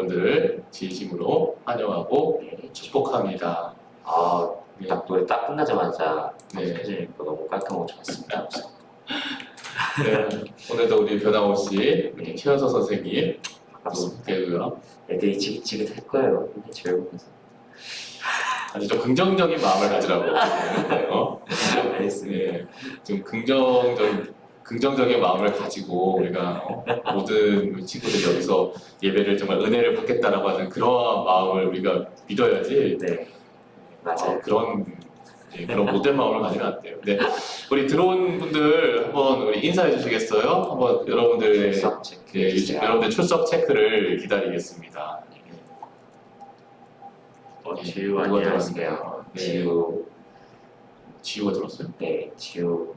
여러분들을 진심으로 환영하고 축복합니다. 네. 딱 노래 딱 끝나자마자 네. 해주니까 너무 깔끔하고 좋았습니다. 네, 오늘도 우리 변함없이 우리 최연서 선생님 반갑습니다. 되고요. 애들이 지긋지긋할 거예요. 근데 배우면서. 아주 좀 긍정적인 마음을 가지라고. 알겠습니다. 네, 좀 긍정적인 마음을 가지고 우리가 모든 친구들이 여기서 예배를 정말 은혜를 받겠다라고 하는 그러한 마음을 우리가 믿어야지. 네, 맞아요. 그런 못된 마음을 가지면 안 돼요. 네, 우리 들어온 분들 한번 우리 인사해 주시겠어요? 한번 여러분들의 출석 체크 네, 해주세요. 여러분들 출석 체크를 기다리겠습니다. 지우 누가 안녕하세요. 들어왔나요? 네. 지우가 들었어요? 네, 지우.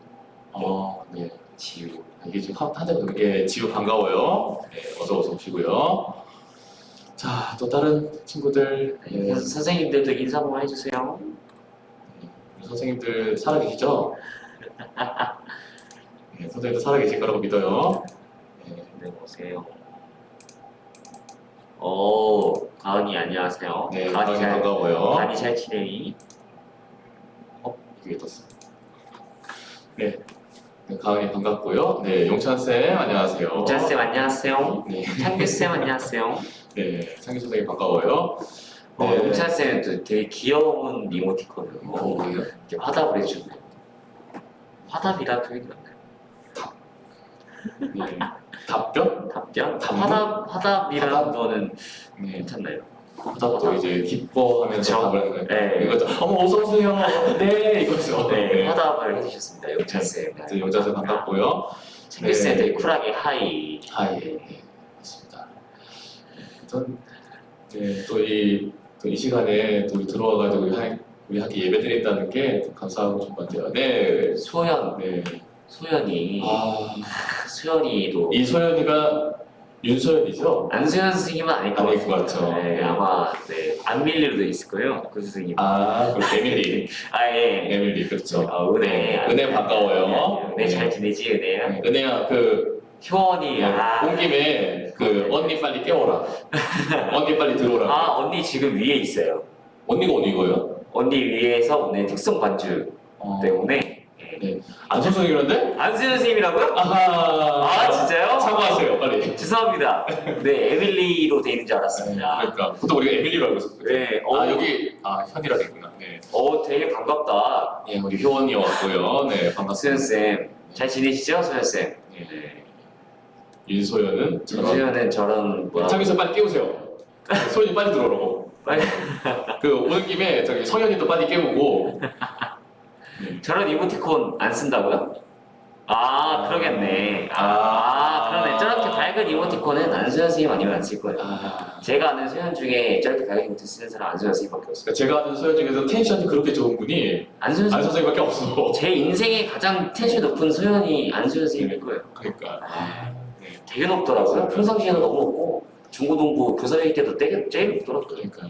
네. 지우. 이게 지금 한자분 지우 반가워요. 네, 어서 오시고요. 자, 또 다른 친구들 선생님들도 인사 한번 해주세요. 우리 선생님들 살아계시죠? 네, 선생님들 살아계실 거라고 믿어요. 네, 오세요. 가은이 안녕하세요. 네, 가은이 반가워요. 가은이 잘 지내니? 이게 떴어. 네, 가은이 반갑고요. 네, 용찬쌤 안녕하세요. 용찬쌤 안녕하세요. 네, 창규쌤 안녕하세요. 네, 창규 선생님 반가워요. 네. 용찬쌤은 또 되게 귀여운 이모티콘을 이렇게 화답을 해주는 화답이라 표현이 맞나요? 네. 답변? 답변? 답변? 화답이라는 거는 네. 괜찮나요? 화답도 이제 기뻐하면서 그렇죠. 답을 하는 거예요. 네. 이거죠. 어머 어서 오세요. 네, 이거죠. 네, 화답을 해주셨습니다. 용찬쌤. 네, 용찬쌤 반갑고요. 창규쌤 네. 되게 쿨하게 하이. 네, 맞습니다. 전 또 이 시간에 또 들어와가지고 우리 학교 예배 드린다는 게 감사하고 좀 같아요. 네, 소연. 네. 소연이. 소연이도. 이 소연이가 윤소연이죠? 안소연 선생님은 아닐 것 아닐 것 같아요. 같죠. 네, 아마 안밀리로 돼 있을 거예요. 그 선생님. 그리고 에밀리. 예. 에밀리, 그렇죠. 은혜. 은혜 반가워요. 은혜 잘 지내지, 은혜야? 네, 은혜야, 효원이. 온 김에 언니 빨리 깨워라. 언니 빨리 들어오라. 언니 지금 위에 있어요. 언니가 어디고요? 언니 위에서 오늘 특송 반주 때문에. 네. 안소성이런데? 안소연 선생님이라고요? 아하. 진짜요? 사과하세요, 빨리. 죄송합니다. 네, 에밀리로 돼 있는 줄 알았습니다. 그러니까 보통 우리가 에밀리로 알고 있었거든요. 네, 여기 현이라 됐구나. 네. 되게 반갑다. 네, 우리 효원이 왔고요. 네, 반갑습니다. 소연쌤, 잘 지내시죠, 소연쌤? 네. 윤소연은 소연은 저런 창규선 빨리 깨우세요. 소연이 빨리 들어오라고. 빨리 오는 김에 저기 성현이도 빨리 깨우고. 저런 이모티콘 안 쓴다고요? 그러겠네. 그러네. 저렇게 밝은 이모티콘은 안소연 선생님 아니면 안 쓸 거예요. 제가 아는 소연 중에 저렇게 밝은 이모티콘 쓰는 사람 안소연 선생님밖에 없어요. 제가 아는 소연 중에서 텐션이 그렇게 좋은 분이 안소연 선생님밖에 없어. 제 인생에 가장 텐션 높은 소연이 안소연 선생님일 거예요. 그러니까. 되게 높더라고요. 평상시에는 너무 높고 중고등부 교사일 때도 되게 제일 높더라고요. 그러니까.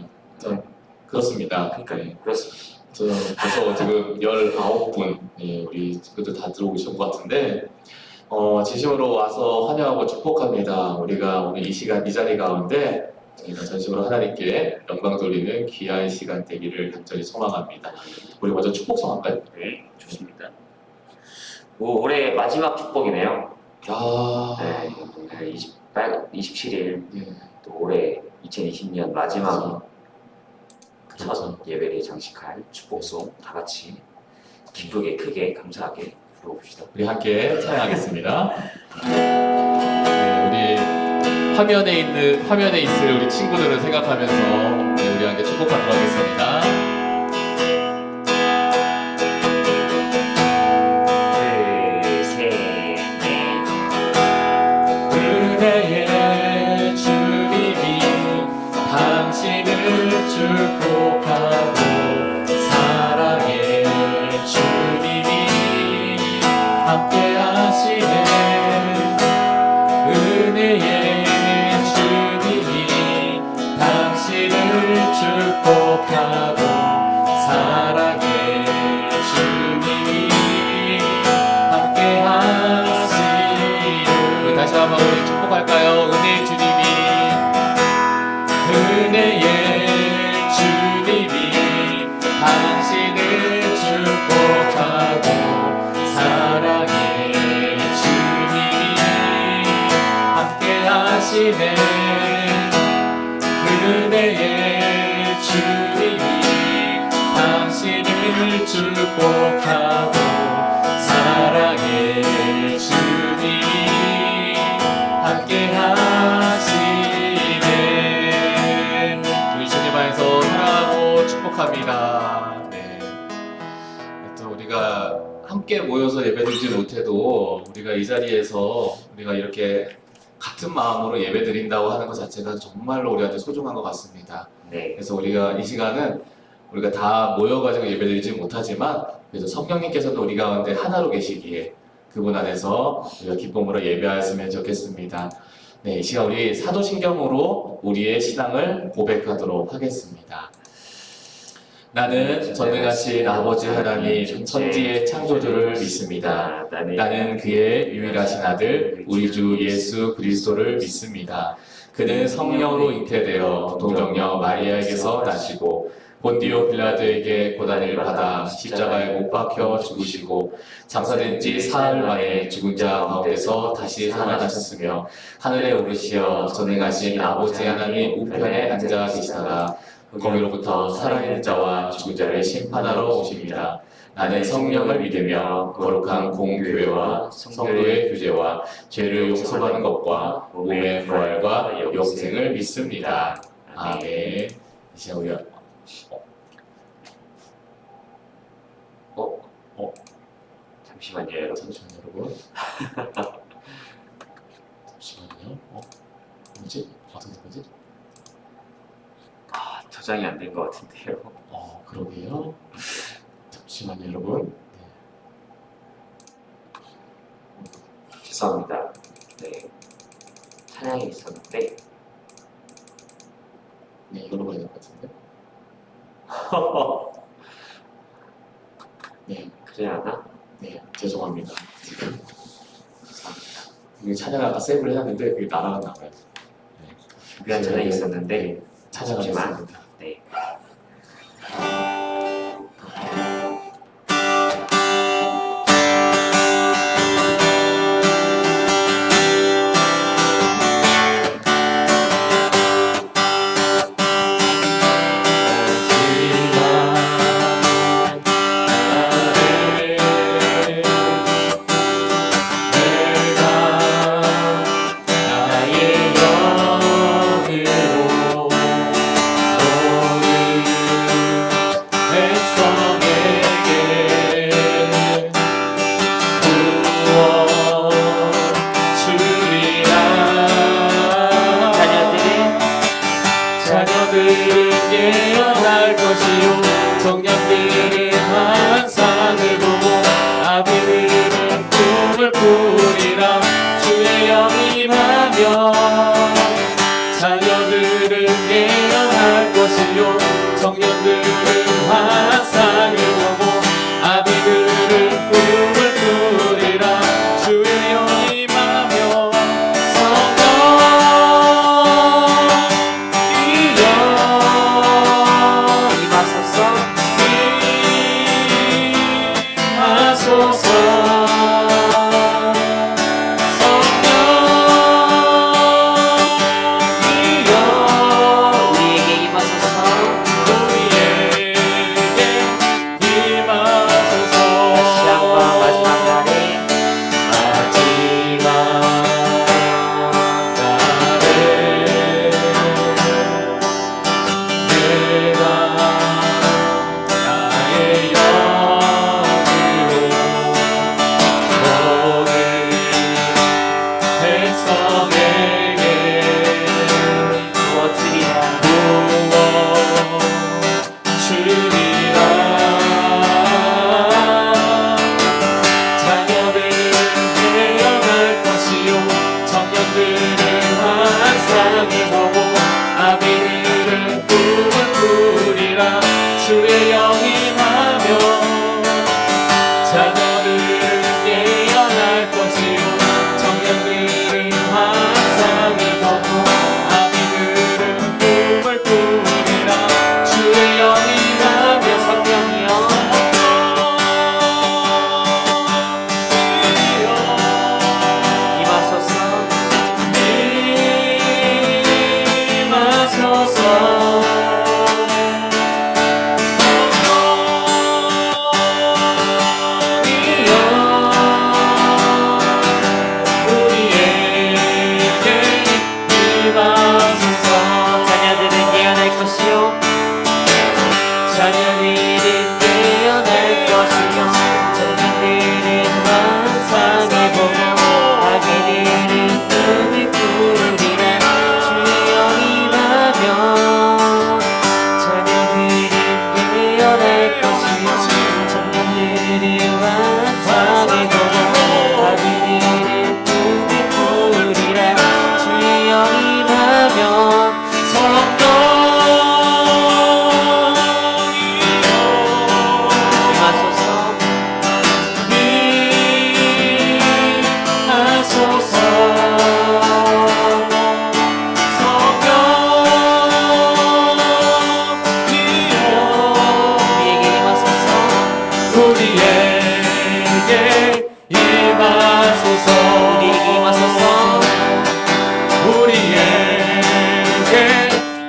그렇습니다. 그러니까 그렇습니다. 저는 벌써 지금 19분 우리 친구들 다 들어오신 것 같은데 진심으로 와서 환영하고 축복합니다. 우리가 오늘 이 시간 이 자리 가운데 저희가 전심으로 하나님께 영광 돌리는 귀한 시간 되기를 간절히 소망합니다. 우리 먼저 축복성 할까요? 네, 좋습니다. 올해 마지막 축복이네요. 네, 27일 또 올해 2020년 마지막 첫 예배를 장식할 축복송 다 같이 기쁘게 크게 감사하게 불러봅시다. 우리 함께 찬양하겠습니다. 우리 화면에 있을 우리 친구들을 생각하면서 우리 함께 축복하도록 하겠습니다. 은혜의 주님이 당신을 축복하고 사랑의 주님이 함께 하시네. 은혜의 주님이 당신을 축복하고 은혜의 주님이 당신을 축복하고 사랑의 주님이 함께 하시네. 은혜의 주님이 당신을 축복하고 사랑의 주님이 함께 하시네. 우리 주님 안에서 사랑하고 축복합니다. 네. 또 우리가 함께 모여서 예배드리지 못해도 우리가 이 자리에서 우리가 이렇게 같은 마음으로 예배드린다고 하는 것 자체가 정말로 우리한테 소중한 것 같습니다. 네. 그래서 우리가 이 시간은 우리가 다 모여가지고 예배드리지 못하지만 그래서 성령님께서도 우리 가운데 하나로 계시기에 그분 안에서 우리가 기쁨으로 예배하였으면 좋겠습니다. 네, 이 시간 우리 사도신경으로 우리의 신앙을 고백하도록 하겠습니다. 나는 전능하신 아버지 하나님 천지의 창조주를 믿습니다. 나는 그의 유일하신 아들 우리 주 예수 그리스도를 믿습니다. 그는 성령으로 잉태되어 동정녀 마리아에게서 나시고 본디오 빌라도에게 고난을 받아 십자가에 못 박혀 죽으시고 장사된 지 사흘 만에 죽은 자 가운데서 다시 살아나셨으며 하늘에 오르시어 전능하신 아버지 하나님 우편에 앉아 계시다가 거기로부터 살아있는 자와 죽은 자를 심판하러 오십니다. 나는 성령을 믿으며 거룩한 공교회와 성도의 교제와 죄를 용서받는 것과 몸의 부활과 영생을 믿습니다. 아멘. 이제 우리가 잠시만요, 여러분. 잠시만요, 여러분. 잠시만요. 뭐지? 어떻게 된 거지? 저장이 안 된 것 같은데요. 그러게요. 잠시만요, 여러분. 죄송합니다. 네. 찬양이 있었는데. 네, 이걸로 가야 될 것 같은데. 네, 그래야 하나? 네, 죄송합니다. 지금. 이게 찬양 아까 세이브를 해놨는데 그게 날아갔나 봐요. 네. 준비한 찬양이 있었는데. 찾아가겠습니다. 네. 자녀들은 예언할 것이요 청년들은 환상을 보고 아비들은 꿈을 꾸리라 주의 영이 임하며 자녀들은 예언할 것이요 청년들은 환상을 보고 아비들은 꿈을 꾸리라 주의 영이 임하며 우리에게 임하소서.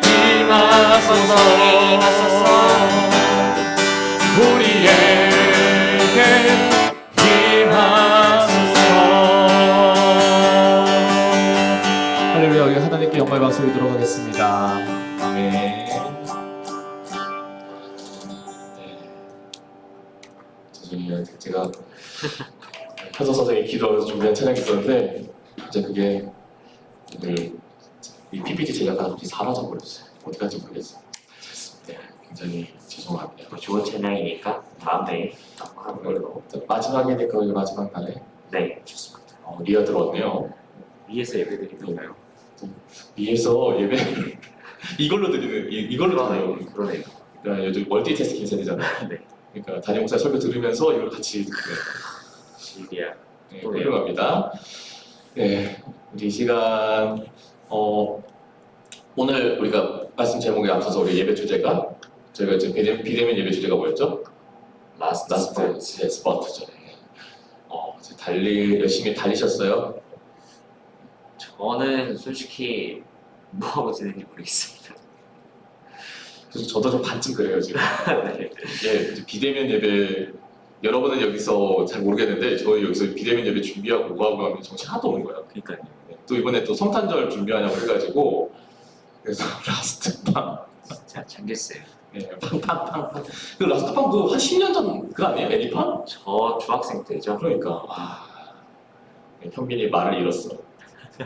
임하소서 우리에게 임하소서. 할렐루야. 우리 하나님께 영광의 박수 드리도록 하겠습니다. 아멘. 죄송해요. 제가 현서 선생님이 기도하면서 준비한 찬양이 있었는데 갑자기 그게 오늘 이 PPT 제작하다 갑자기 사라져버렸어요. 어디 간지 모르겠어요. 네, 굉장히 죄송합니다. 뭐 좋은 찬양이니까 다음에 하는 걸로. 마지막이니까 오늘 마지막 날에 네. 좋습니다. 리아 들어왔네요. 위에서 예배드리던가요? 위에서 예배를 이걸로 드리는 이걸로 드려요. 그러네요. 그러니까 요즘 멀티태스킹 세대잖아요. 네. 그러니까 담임 목사 설교 들으면서 이걸 같이 시리아. 네, 훌륭합니다. 네, 우리 이 시간 오늘 우리가 말씀 제목에 앞서서 우리 예배 주제가 저희가 이제 비대면 예배 주제가 뭐였죠? 라스트 스포트죠. 열심히 달리셨어요? 저는 솔직히 뭐 하고 지내는지 모르겠습니다. 그래서 저도 좀 반쯤 그래요 지금. 네. 이게 이제 비대면 예배 여러분은 여기서 잘 모르겠는데 저희 여기서 비대면 예배 준비하고 뭐하고 하면 정신 하나도 없는 거예요. 그러니까요. 또 이번에 또 성탄절 준비하냐고 해가지고 그래서 라스트빵 진짜 잠겼어요. 네, 팡팡팡팡 그 라스트빵 그 한 10년 전 그거 아니에요? 애니팡? 저 중학생 때죠. 그러니까 와 현민이 말을 잃었어. 네.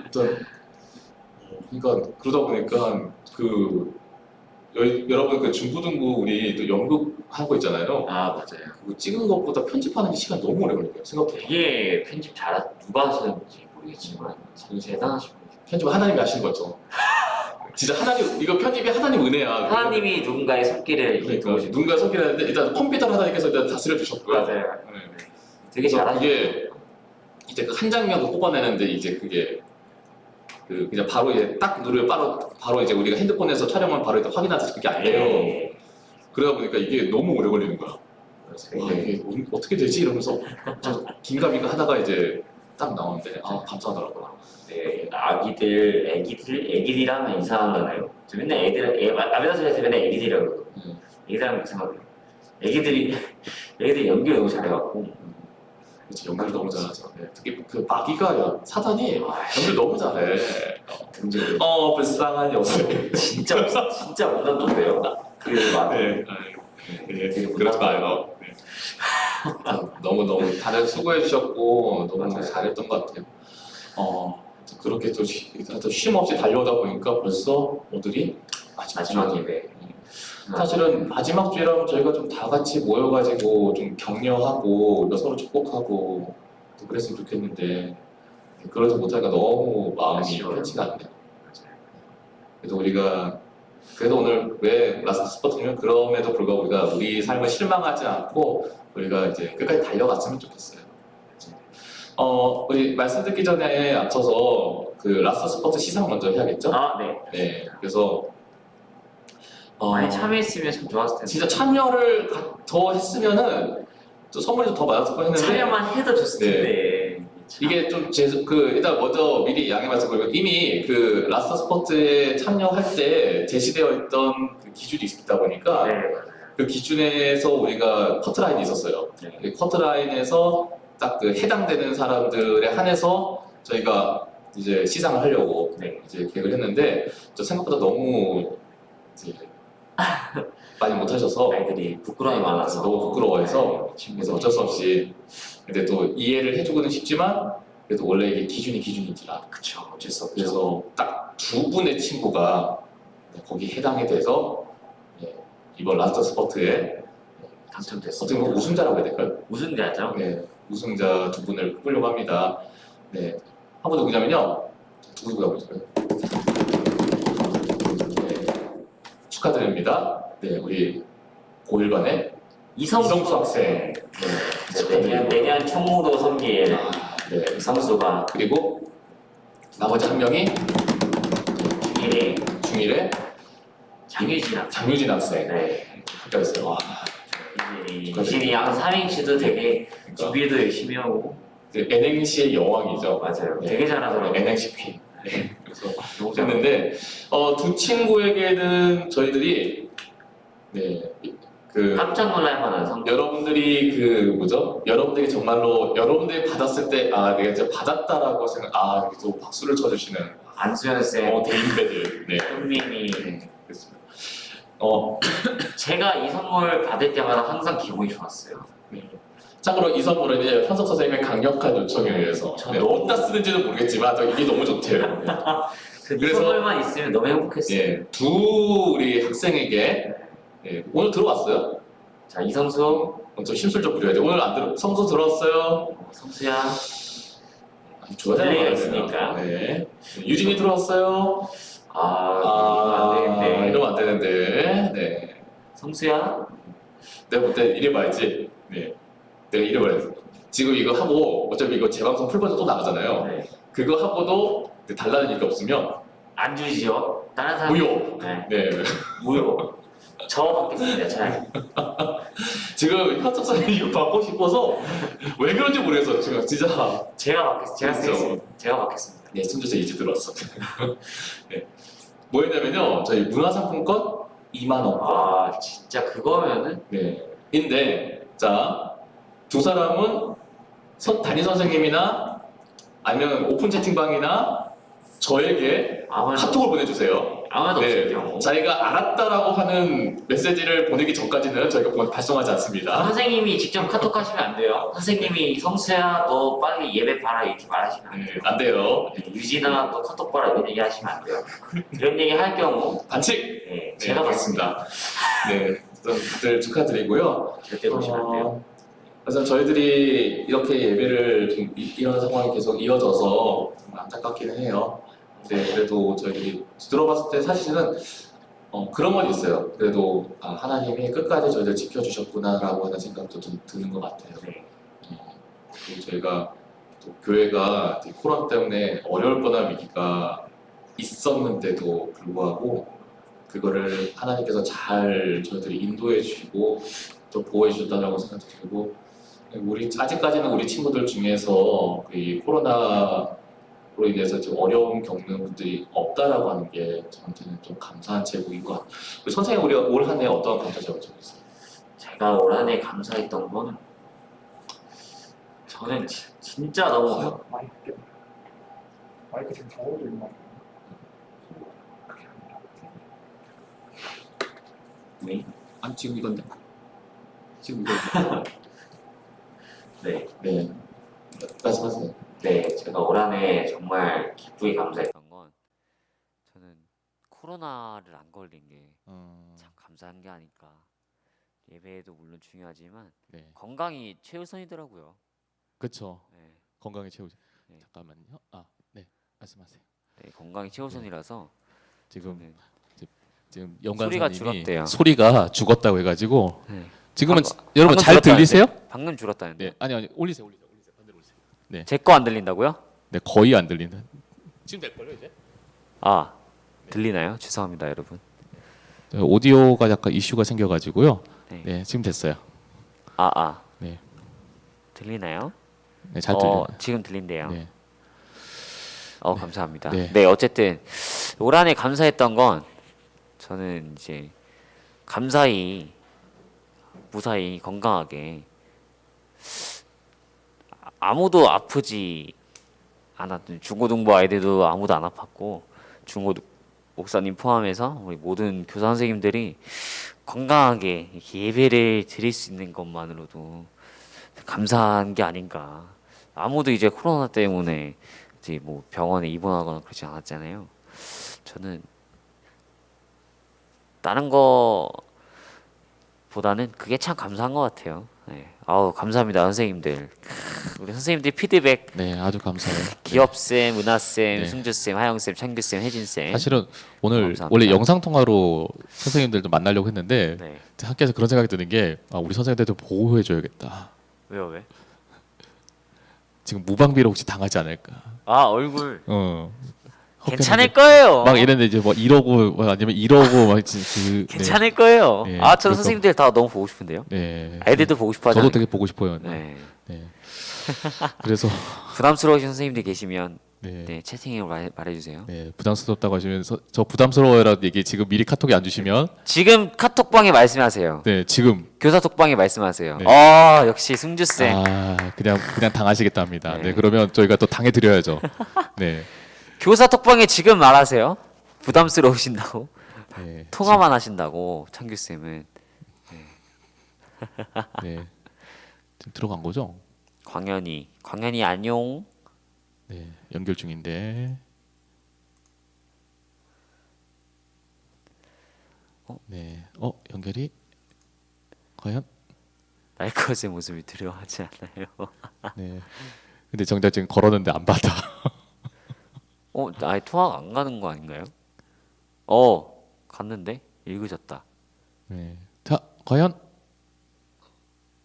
어떤 그러니까 그러다 보니까 여러분 그 중고등부 우리 또 연극 하고 있잖아요. 아 맞아요. 그거 찍은 것보다 편집하는 게 시간 너무 오래 걸려요. 생각보다. 되게 편집 누가 하시는지 모르겠지만 진짜 대단하신 분이에요. 편집 하나님이 하시는 거죠. 진짜 하나님 이거 편집이 하나님 은혜야. 하나님이 누군가의 손길을 그러니까 도우시고. 누군가 소개하는데 일단 컴퓨터 하나님께서 일단 다스려 주셨고요. 맞아요. 네. 되게 그래서 잘하시고. 그게 이제 그 한 장면을 뽑아내는데 이제 그게 그냥 바로 이제 딱 누르면 바로 이제 우리가 핸드폰에서 촬영만 바로 일단 확인하듯이 그게 안 돼요. 네. 그러다 보니까 이게 너무 오래 걸리는 거야. 그래서 와 이게 어떻게 되지 이러면서 좀 긴가민가 하다가 이제 딱 나오는데 감사하더라고요. 네, 애기들이라면 이상하잖아요. 저 맨날 아베다스에서 맨날 애기들이라고 그러거든요. 애기들하면 이상하고요. 애기들이 연기를 너무 잘해갖고. 그치, 연기를 너무 잘하죠. 네, 특히 그 마귀가 사단이 연기를 너무 잘해. 불쌍한 녀석. 진짜 못난 놈이에요. 네, 그러지 마요. 네. 너무 다들 수고해 주셨고 너무 잘했던 것 같아요. 그렇게 또 쉼 없이 달려오다 보니까 벌써 오늘이 마지막 예배. 사실은 마지막 주일하면 저희가 좀 다 같이 모여가지고 좀 격려하고 서로 축복하고 또 그랬으면 좋겠는데 그러지 못하니까 너무 마음이 편치가 않네요. 그래도 우리가 오늘 왜 라스트 스포츠냐면 그럼에도 불구하고 우리가 우리 삶을 실망하지 않고 우리가 이제 끝까지 달려갔으면 좋겠어요. 우리 말씀 듣기 전에 앞서서 그 라스트 스포츠 시상 먼저 해야겠죠? 네. 네. 그래서 많이 참여했으면 참 좋았을 텐데. 진짜 참여를 더 했으면은 또 선물도 더 받았을 뻔했는데 참여만 해도 좋을 텐데. 이게 좀 일단 먼저 미리 양해 말씀드리고 이미 그 라스트 스포츠에 참여할 때 제시되어 있던 그 기준이 있다 보니까 네. 그 기준에서 우리가 커트라인이 있었어요. 네. 그 커트라인에서 딱 그 해당되는 사람들에 한해서 저희가 이제 시상을 하려고 이제 계획을 했는데 저 생각보다 너무 이제 많이 못하셔서 아이들이 부끄러움이 많아서 너무 부끄러워해서 그래서 어쩔 수 없이 근데 또 이해를 해주고는 싶지만 그래도 원래 이게 기준인지라 그쵸 어쩔 수 없죠. 그래서 딱 두 분의 친구가 거기 해당이 돼서 이번 라스트 스포츠에 당첨됐어요. 어떻게 보면 우승자라고 해야 될까요? 우승자죠? 네, 우승자 두 분을 뽑으려고 합니다. 네, 한 분 누구냐면요. 누구가 보실까요? 네, 축하드립니다. 네, 우리 고1반의 이성수 학생. 네, 내년 총무도 섬길 네, 이성수가 그리고 나머지 한 명이 중1의 장유진 장유진 학생. 네. 합격했어요. 와, 유진이 항상 삼행시도 되게 준비도 열심히 하고 N행시의 여왕이죠. 맞아요. 네. 되게 잘하더라고요. N행시 퀸. 네. 그래서 너무 잘 했는데 두 친구에게는 저희들이 그 깜짝 놀랄 만한 성적. 여러분들이 그 뭐죠? 여러분들이 정말로 여러분들이 받았을 때 내가 이제 받았다라고 생각 또 박수를 쳐주시는 안수현 쌤, 대인배들 형님이 그렇습니다. 제가 이 선물 받을 때마다 항상 기분이 좋았어요. 참고로 이 선물은 이제 현석 선생님의 강력한 요청에 의해서 어디다 쓰는지는 모르겠지만 이게 너무 좋대요. 이 그래서- 선물만 있으면 너무 행복했어요. 두 우리 학생에게 오늘 들어왔어요? 자, 이성수, 좀 심술 좀 부려야 돼. 오늘 안 들어 성수 들어왔어요? 성수야, 좋아요. 들리가 있으니까. 네. 유진이 들어왔어요? 이러면 안 되는데. 이러면 안 되는데. 네. 성수야, 내가 볼 때 이래봐야지. 네. 내가 이래봐야지. 지금 이거 하고 어차피 이거 재방송 풀버전 또 나가잖아요. 네. 그거 하고도 달라는 얘기 없으면 안 주지요. 다른 사람 무효. 네, 네. 무효. 저 받겠습니다. 차라리. 지금 현석 선생님 이거 받고 싶어서 왜 그런지 모르겠어. 지금 진짜. 제가 그렇죠. 쓰겠습니다. 제가 받겠습니다. 네, 순주에서 이제 들어왔어. 네. 뭐였냐면요. 저희 문화상품권 2만 원권. 진짜 그거면은 네. 인데 자, 두 사람은 담임 선생님이나 아니면 오픈 채팅방이나 저에게 아무래도 카톡을 보내주세요. 아무래도 네. 없을 경우. 자기가 알았다라고 하는 메시지를 보내기 전까지는 저희가 발송하지 않습니다. 선생님이 직접 카톡 하시면 안 돼요. 선생님이 성수야 너 빨리 예배 봐라 이렇게 말하시면 안 돼요. 안 돼요. 유진아 너 카톡 봐라 이런 얘기 하시면 안 돼요. 이런 얘기 할 경우 반칙. 네, 제가 받습니다. 네, 다들 축하드리고요. 절대 그러시면 안 돼요. 그래서 저희들이 이렇게 예배를 좀 이런 상황이 계속 이어져서 좀 안타깝기는 해요. 근데 그래도 저희들이 들어봤을 때 사실은 그런 건 있어요. 그래도 하나님이 끝까지 저희를 지켜주셨구나라고 하는 생각도 좀 드는 것 같아요. 네. 그리고 저희가 또 교회가 이제 코로나 때문에 어려울 뻔한 위기가 있었는데도 불구하고 그거를 하나님께서 잘 저희들이 인도해 주시고 또 보호해 주셨다고 생각도 들고 아직까지는 우리 친구들 중에서 이 코로나로 인해서 좀 어려움 겪는 분들이 없다라고 하는 게 저한테는 좀 감사한 제목인 것 같아요. 우리 선생님 우리가 올 한 해 어떠한 감사 제목 있어요? 제가 올 한 해 감사했던 건 저는 진짜 너무 마이크 지금 저어도 있나? 네. 아니 지금 이건데 지금 이거 네. 네 말씀하세요. 네, 제가 올 한 해 정말 기쁘게 감사했던 건 저는 코로나를 안 걸린 게 참 감사한 게 아닐까. 예배도 물론 중요하지만 네, 건강이 최우선이더라고요. 그렇죠. 네, 건강에 최우선. 네. 잠깐만요. 네, 말씀하세요. 네, 건강이 최우선이라서 지금 저는 지금 소리가 연관사님이 줄었대요. 소리가 죽었다고 해가지고 네. 지금은 방금- 여러분 방금 잘 줄었다는데? 들리세요? 방금 줄었다는데. 네, 아니 올리세요. 반대로 올리세요. 제 거 안 들린다고요? 네, 거의 안 들린다. 지금 될 걸요 이제? 들리나요? 죄송합니다, 여러분. 오디오가 약간 이슈가 생겨가지고요. 네. 네, 지금 됐어요. 네. 네. 들리나요? 네, 잘 들려요. 지금 들린대요. 네, 감사합니다. 네. 네, 어쨌든 올 한 해 감사했던 건 저는 이제 무사히 건강하게 아무도 아프지 않았던 중고등부 아이들도 아무도 안 아팠고 중고 목사님 포함해서 우리 모든 교사 선생님들이 건강하게 이렇게 예배를 드릴 수 있는 것만으로도 감사한 게 아닌가. 아무도 이제 코로나 때문에 이제 뭐 병원에 입원하거나 그러지 않았잖아요. 저는 다른 거보다는 그게 참 감사한 것 같아요. 네. 감사합니다 선생님들. 우리 선생님들 피드백 네, 아주 감사해요. 기업쌤, 은하쌤, 네. 승주쌤, 하영쌤, 창규쌤, 혜진쌤. 사실은 오늘 감사합니다. 원래 영상 통화로 선생님들도 만나려고 했는데 네. 학교에서 그런 생각이 드는 게 우리 선생님들도 보호해줘야겠다. 왜요 왜? 지금 무방비로 혹시 당하지 않을까? 얼굴 괜찮을 혹했는데 거예요. 막 이랬는데 이제 뭐 이러고 아니면 이러고 막 괜찮을 거예요. 네, 저 그래서- 선생님들 다 너무 보고 싶은데요. 네. 아이들도 보고 싶어 저도 하잖아요. 되게 보고 싶어요. 네. 네. 그래서 부담스러우신 선생님들 계시면 네. 네, 채팅으로 말해주세요. 네, 부담스럽다고 하시면서 저 부담스러워요라는 얘기 지금 미리 카톡에 안 주시면 지금 카톡방에 말씀하세요. 네, 지금 교사 톡방에 말씀하세요. 네. 역시 승주 쌤. 그냥 당하시겠다 합니다. 네. 네, 그러면 저희가 또 당해 드려야죠. 네. 교사 톡방에 지금 말하세요. 부담스러우신다고. 네. 통화만 하신다고 창규 쌤은. 네. 지금 들어간 거죠? 광현이 안녕. 네, 연결 중인데. 네. 연결이 과연? 날것의 모습이 두려워하지 않아요. 네. 근데 정작 지금 걸었는데 안 받아. 아예 통화가 안 가는 거 아닌가요? 갔는데 읽으셨다. 네. 자, 과연?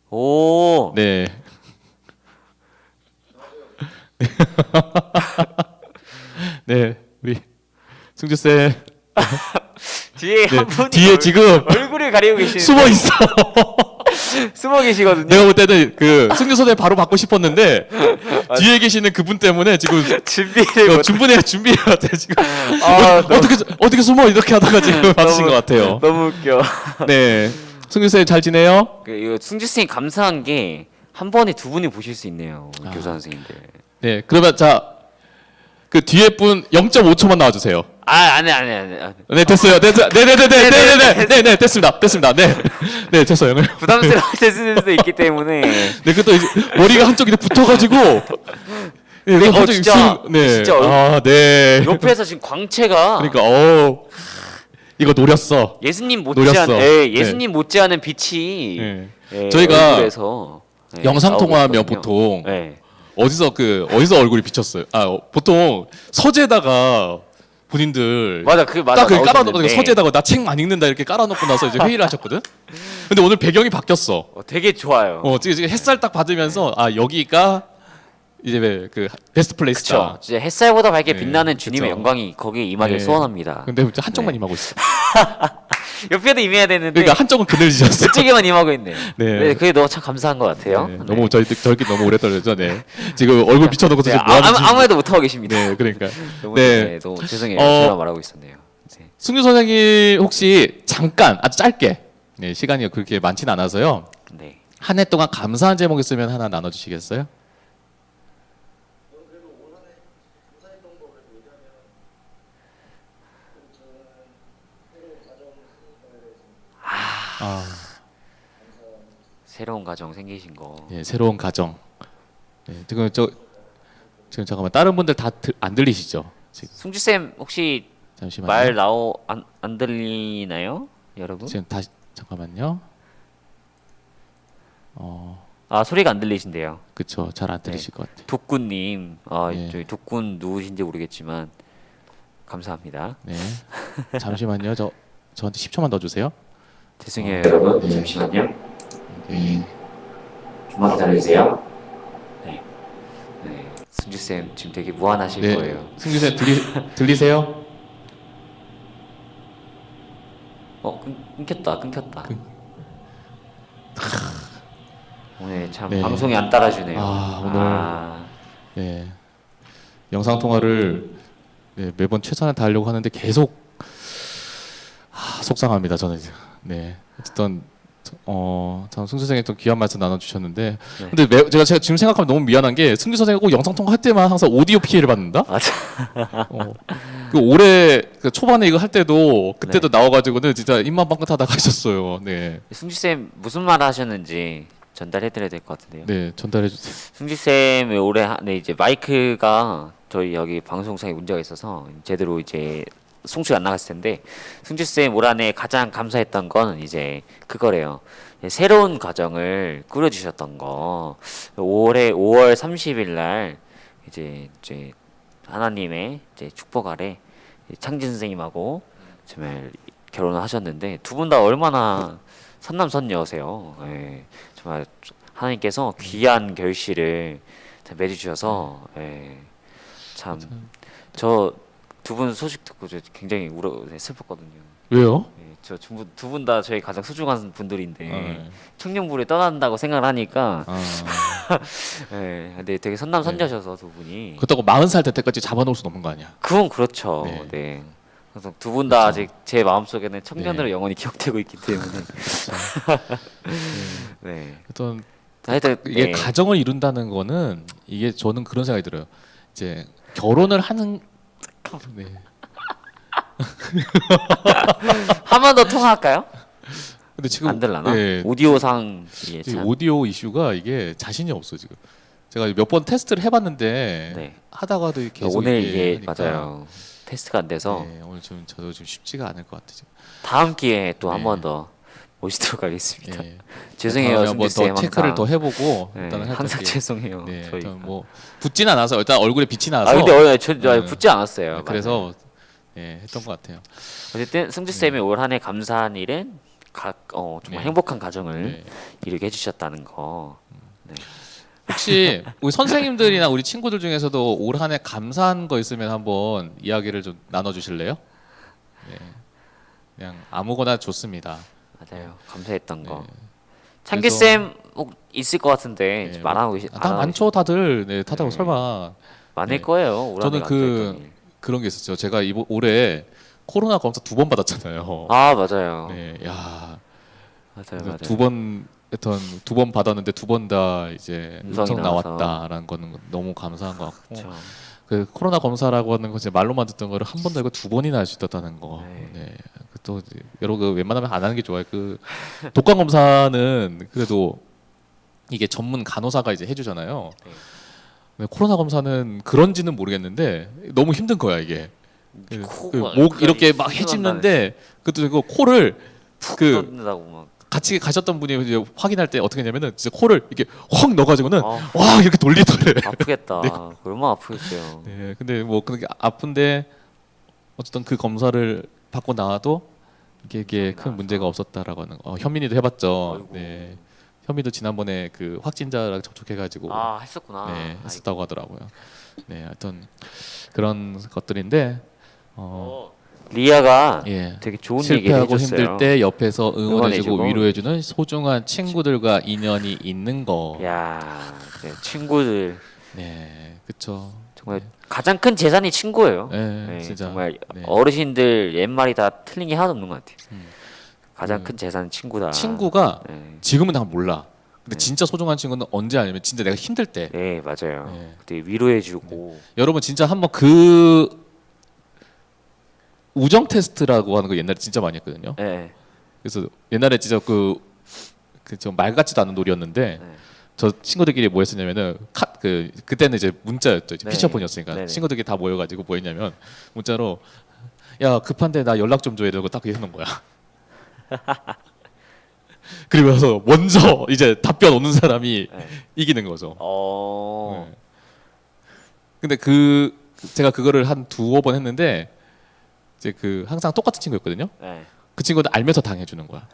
오. 네. 네, 우리 승주 쌤. 뒤에 네, 한 분이 뒤에 지금 얼굴을 가리고 계시는 숨어 있어. 숨어 계시거든요. 내가 볼 때는 그 승주 선생 바로 받고 싶었는데 뒤에 계시는 그분 때문에 지금 준비를 준비해야 돼 지금. 너무- 어떻게 숨어 이렇게 하다가 지금 받으신 것 같아요. 너무 웃겨. 네, 승주 쌤 잘 지내요? 이거 승주 쌤이 감사한 게 한 번에 두 분이 보실 수 있네요. 아. 교사 선생님들. 네, 그러면 그 뒤에 분 0.5초만 나와주세요. 아니. 네, 됐어요. 네, 됐습니다. 네, 됐어요. 부담스러워하실 수도 있기 때문에. 네, 그또 머리가 한쪽이 붙어가지고. 네, 갑자기 진짜. 네. 진짜 네. 옆에서 지금 광채가 그러니까 이거 노렸어. 예수님 노렸어. 못지않은 네. 예수님 못지않은 빛이 네. 저희가 얼굴에서 영상 나오고 통화하면 있거든요. 보통 네. 어디서 얼굴이 비쳤어요. 보통 서재에다가 본인들 맞아 딱 깔아놓고 나오셨는데 서재에다가 나 책 많이 읽는다 이렇게 깔아놓고 나서 이제 회의를 하셨거든. 근데 오늘 배경이 바뀌었어. 되게 좋아요. 지금 햇살 딱 받으면서 여기가 이제 그 베스트 플레이스다. 그렇죠. 진짜 햇살보다 밝게 네, 빛나는 주님의 그쵸. 영광이 거기에 임하길 네. 소원합니다. 근데 한쪽만 네. 임하고 있어. 옆에도 임해야 되는데 그러니까 한쪽은 그늘지셨어. 그쪽에만 임하고 있네요. 네. 네, 그게 너무 참 감사한 것 같아요. 네, 너무 저렇게 너무 오래 떨어져. 네. 지금 얼굴 비춰놓고 네, 지금 뭐 하는지. 아무 해도 못 하고 계십니다. 네, 그러니까. 너무, 네. 너무 죄송해요. 제가 말하고 있었네요. 네. 승규 선생님 혹시 잠깐 아주 짧게 시간이 그렇게 많지는 않아서요. 네. 한 해 동안 감사한 제목 있으면 하나 나눠주시겠어요? 새로운 가정 생기신 거. 예, 새로운 가정. 지금 잠깐만 다른 분들 다 안 들리시죠? 지금 승주 쌤 혹시 잠시만요. 안 들리나요, 여러분? 지금 다시 잠깐만요. 소리가 안 들리신대요. 그쵸, 잘 안 들리실 것 같아요. 독군님, 네. 저희 독군 누구신지 모르겠지만 감사합니다. 네, 잠시만요. 저한테 10초만 더 주세요. 죄송해요, 여러분. 잠시만요. 네. 좀만 기다려주세요. 네. 승주 쌤 지금 되게 무안하실 네, 거예요. 승규 쌤 들리세요? 끊겼다. 오늘 참 네. 방송이 안 따라주네요. 오늘 네, 영상 통화를 매번 최선을 다하려고 하는데 계속 속상합니다. 저는 이제. 네, 어쨌든 참 승주 선생님 또 귀한 말씀 나눠주셨는데, 네. 근데 제가 지금 생각하면 너무 미안한 게 승주 선생님 꼭 영상 통화 할 때만 항상 오디오 피해를 받는다. 맞아. 그 올해 그 초반에 이거 할 때도 그때도 나와가지고는 진짜 입만 빵긋하다가 하셨어요. 네, 승주 쌤 무슨 말 하셨는지 전달해드려야 될 것 같은데요. 네 전달해 주세요. 승주 쌤 올해 이제 마이크가 저희 여기 방송상에 문제가 있어서 제대로 이제 송출이 안 나갔을 텐데, 승주 쌤 올 한해 가장 감사했던 건 이제 그거래요. 새로운 가정을 꾸려주셨던 거. 올해 5월 30일 날 이제 하나님의 이제 축복 아래 창진 선생님하고 정말 결혼을 하셨는데, 두 분 다 얼마나 선남선녀세요. 예, 정말 하나님께서 귀한 결실을 맺어주셔서 참 저 두 분 소식 듣고 저 굉장히 슬펐거든요. 왜요? 저 두 분 다 저희 가장 소중한 분들인데 네. 청년부를 떠난다고 생각을 하니까 네, 근데 되게 선남선녀셔서 두 분이. 그렇다고 40살 될 때까지 잡아놓을 수 없는 거 아니야. 그건 그렇죠. 네. 네. 그래서 두 분 다 그렇죠. 아직 제 마음속에는 청년으로 네. 영원히 기억되고 있기 때문에. 네. 어떤 하여튼 이게 네. 가정을 이룬다는 거는 이게 저는 그런 생각이 들어요. 이제 결혼을 하는 네. 한 번 더 통화할까요? 근데 지금 안 될라나? 네, 오디오상 이게 지금 참. 오디오 이슈가 이게 자신이 없어 지금. 제가 몇 번 테스트를 해봤는데 네. 하다가도 계속 오늘 이게 하니까, 맞아요. 테스트가 안 돼서 네, 오늘 좀 저도 좀 쉽지가 않을 것 같아요. 지금. 다음 기회에 또 한 네. 번 더 모시도록 하겠습니다. 예. 죄송해요, 다음에 승규 한번 쌤. 더 체크를 항상. 더 해보고 네, 일단은 항상 할게. 죄송해요. 네, 저희가. 일단 뭐 붙진 않아서 일단 얼굴에 빛이 나서 아 근데 저 네. 붙지 않았어요. 네, 그래서 예, 했던 것 같아요. 어쨌든 승주 쌤이 올 한 해 감사한 일은 정말 네. 행복한 가정을 네. 이루게 해주셨다는 거. 혹시 우리 선생님들이나 우리 친구들 중에서도 올 한 해 감사한 거 있으면 한번 이야기를 좀 나눠주실래요? 네. 그냥 아무거나 좋습니다. 맞아요. 감사했던 거. 네. 창규 그래서- 쌤 있을 것 같은데 네, 말하고 계시. 다 많죠, 다들. 네, 다들 네. 설마 많을 네. 거예요. 올 저는 한해 감사했던 일. 그런 게 있었죠. 제가 올해 코로나 검사 2번 받았잖아요. 아 맞아요. 네, 야, 맞아요. 맞아요. 두 번 받았는데 두 번 다 이제 음성이 음성 나와서. 나왔다라는 거는 너무 감사한 것 같고. 그렇죠. 그 코로나 검사라고 하는 거 이제 말로만 듣던 거를 한 번도 아니고 2번이나 할 수 있다는 거. 네. 네. 또 여러 그 웬만하면 안 하는 게 좋아요. 그 독감 검사는 그래도 이게 전문 간호사가 이제 해주잖아요. 네. 근데 코로나 검사는 그런지는 모르겠는데 너무 힘든 거야 이게. 코가 목 이렇게 막 힘이 해집는데 그것도 그 코를 그 뜯는다고 막. 같이 가셨던 분이 이제 확인할 때 어떻게 했냐면은 진짜 코를 이렇게 확 넣어가지고는 아, 와 이렇게 돌리더래. 아프겠다. 얼마나 아프겠어요. 네, 근데 뭐 그렇게 아픈데 어쨌든 그 검사를 받고 나와도 이게 큰 문제가 없었다라고 하는 거. 현민이도 해봤죠. 아이고. 네, 현민이도 지난번에 그 확진자랑 접촉해가지고 아 했었구나. 네, 했었다고 하더라고요. 네, 하여튼 그런 것들인데 리아가 예. 되게 좋은 얘기를 실패하고 해줬어요. 힘들 때 옆에서 응원해주고 응원해주고. 위로해주는 소중한 친구들과 인연이 있는 거. 야, 네, 친구들 네, 그쵸. 정말 가장 큰 재산이 친구예요. 네, 네, 진짜. 정말 네. 어르신들 옛말이 다 틀린 게 하나도 없는 것 같아요. 음. 가장 큰 재산은 친구다. 친구가 네, 지금은 다 몰라. 근데 네. 진짜 소중한 친구는 언제 아니면 진짜 내가 힘들 때. 네 맞아요. 네. 그때 위로해주고. 여러분 진짜 한번 그 우정 테스트라고 하는 거 옛날에 진짜 많이 했거든요. 네. 그래서 옛날에 진짜 그좀 말 같지도 않은 놀이였는데 네. 저 친구들끼리 뭐 했었냐면은 그때는 이제 문자였죠. 이제 네. 피처폰이었으니까 네네. 친구들끼리 다 모여가지고 뭐 했냐면 문자로 야 급한데 나 연락 좀 줘야 되고 딱 해놓은 거야. 그리고서 먼저 이제 답변 오는 사람이 네. 이기는 거죠. 어. 네. 근데 제가 그거를 한 두어 번 했는데 이제 항상 똑같은 친구였거든요. 네. 그 친구는 알면서 당해주는 거야.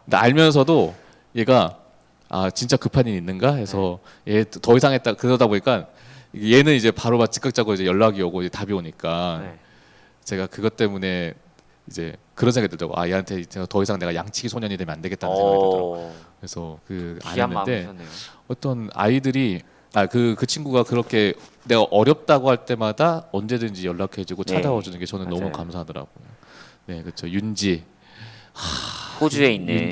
근데 알면서도 얘가 아 진짜 급한 일 있는가 해서 얘 더 이상 했다 그러다 보니까 얘는 이제 바로 막 즉각적으로 이제 연락이 오고 이제 답이 오니까 네. 제가 그것 때문에 이제 그런 생각이 들더라고. 아 얘한테 이제 더 이상 내가 양치기 소년이 되면 안 되겠다는 생각이 들더라고. 그래서 안 귀한 했는데 마음이셨네요. 어떤 아이들이 그 친구가 그렇게 내가 어렵다고 할 때마다 언제든지 연락해주고 네. 찾아와주는 게 저는 너무 맞아요. 감사하더라고요. 네, 그렇죠. 윤지, 호주에 있는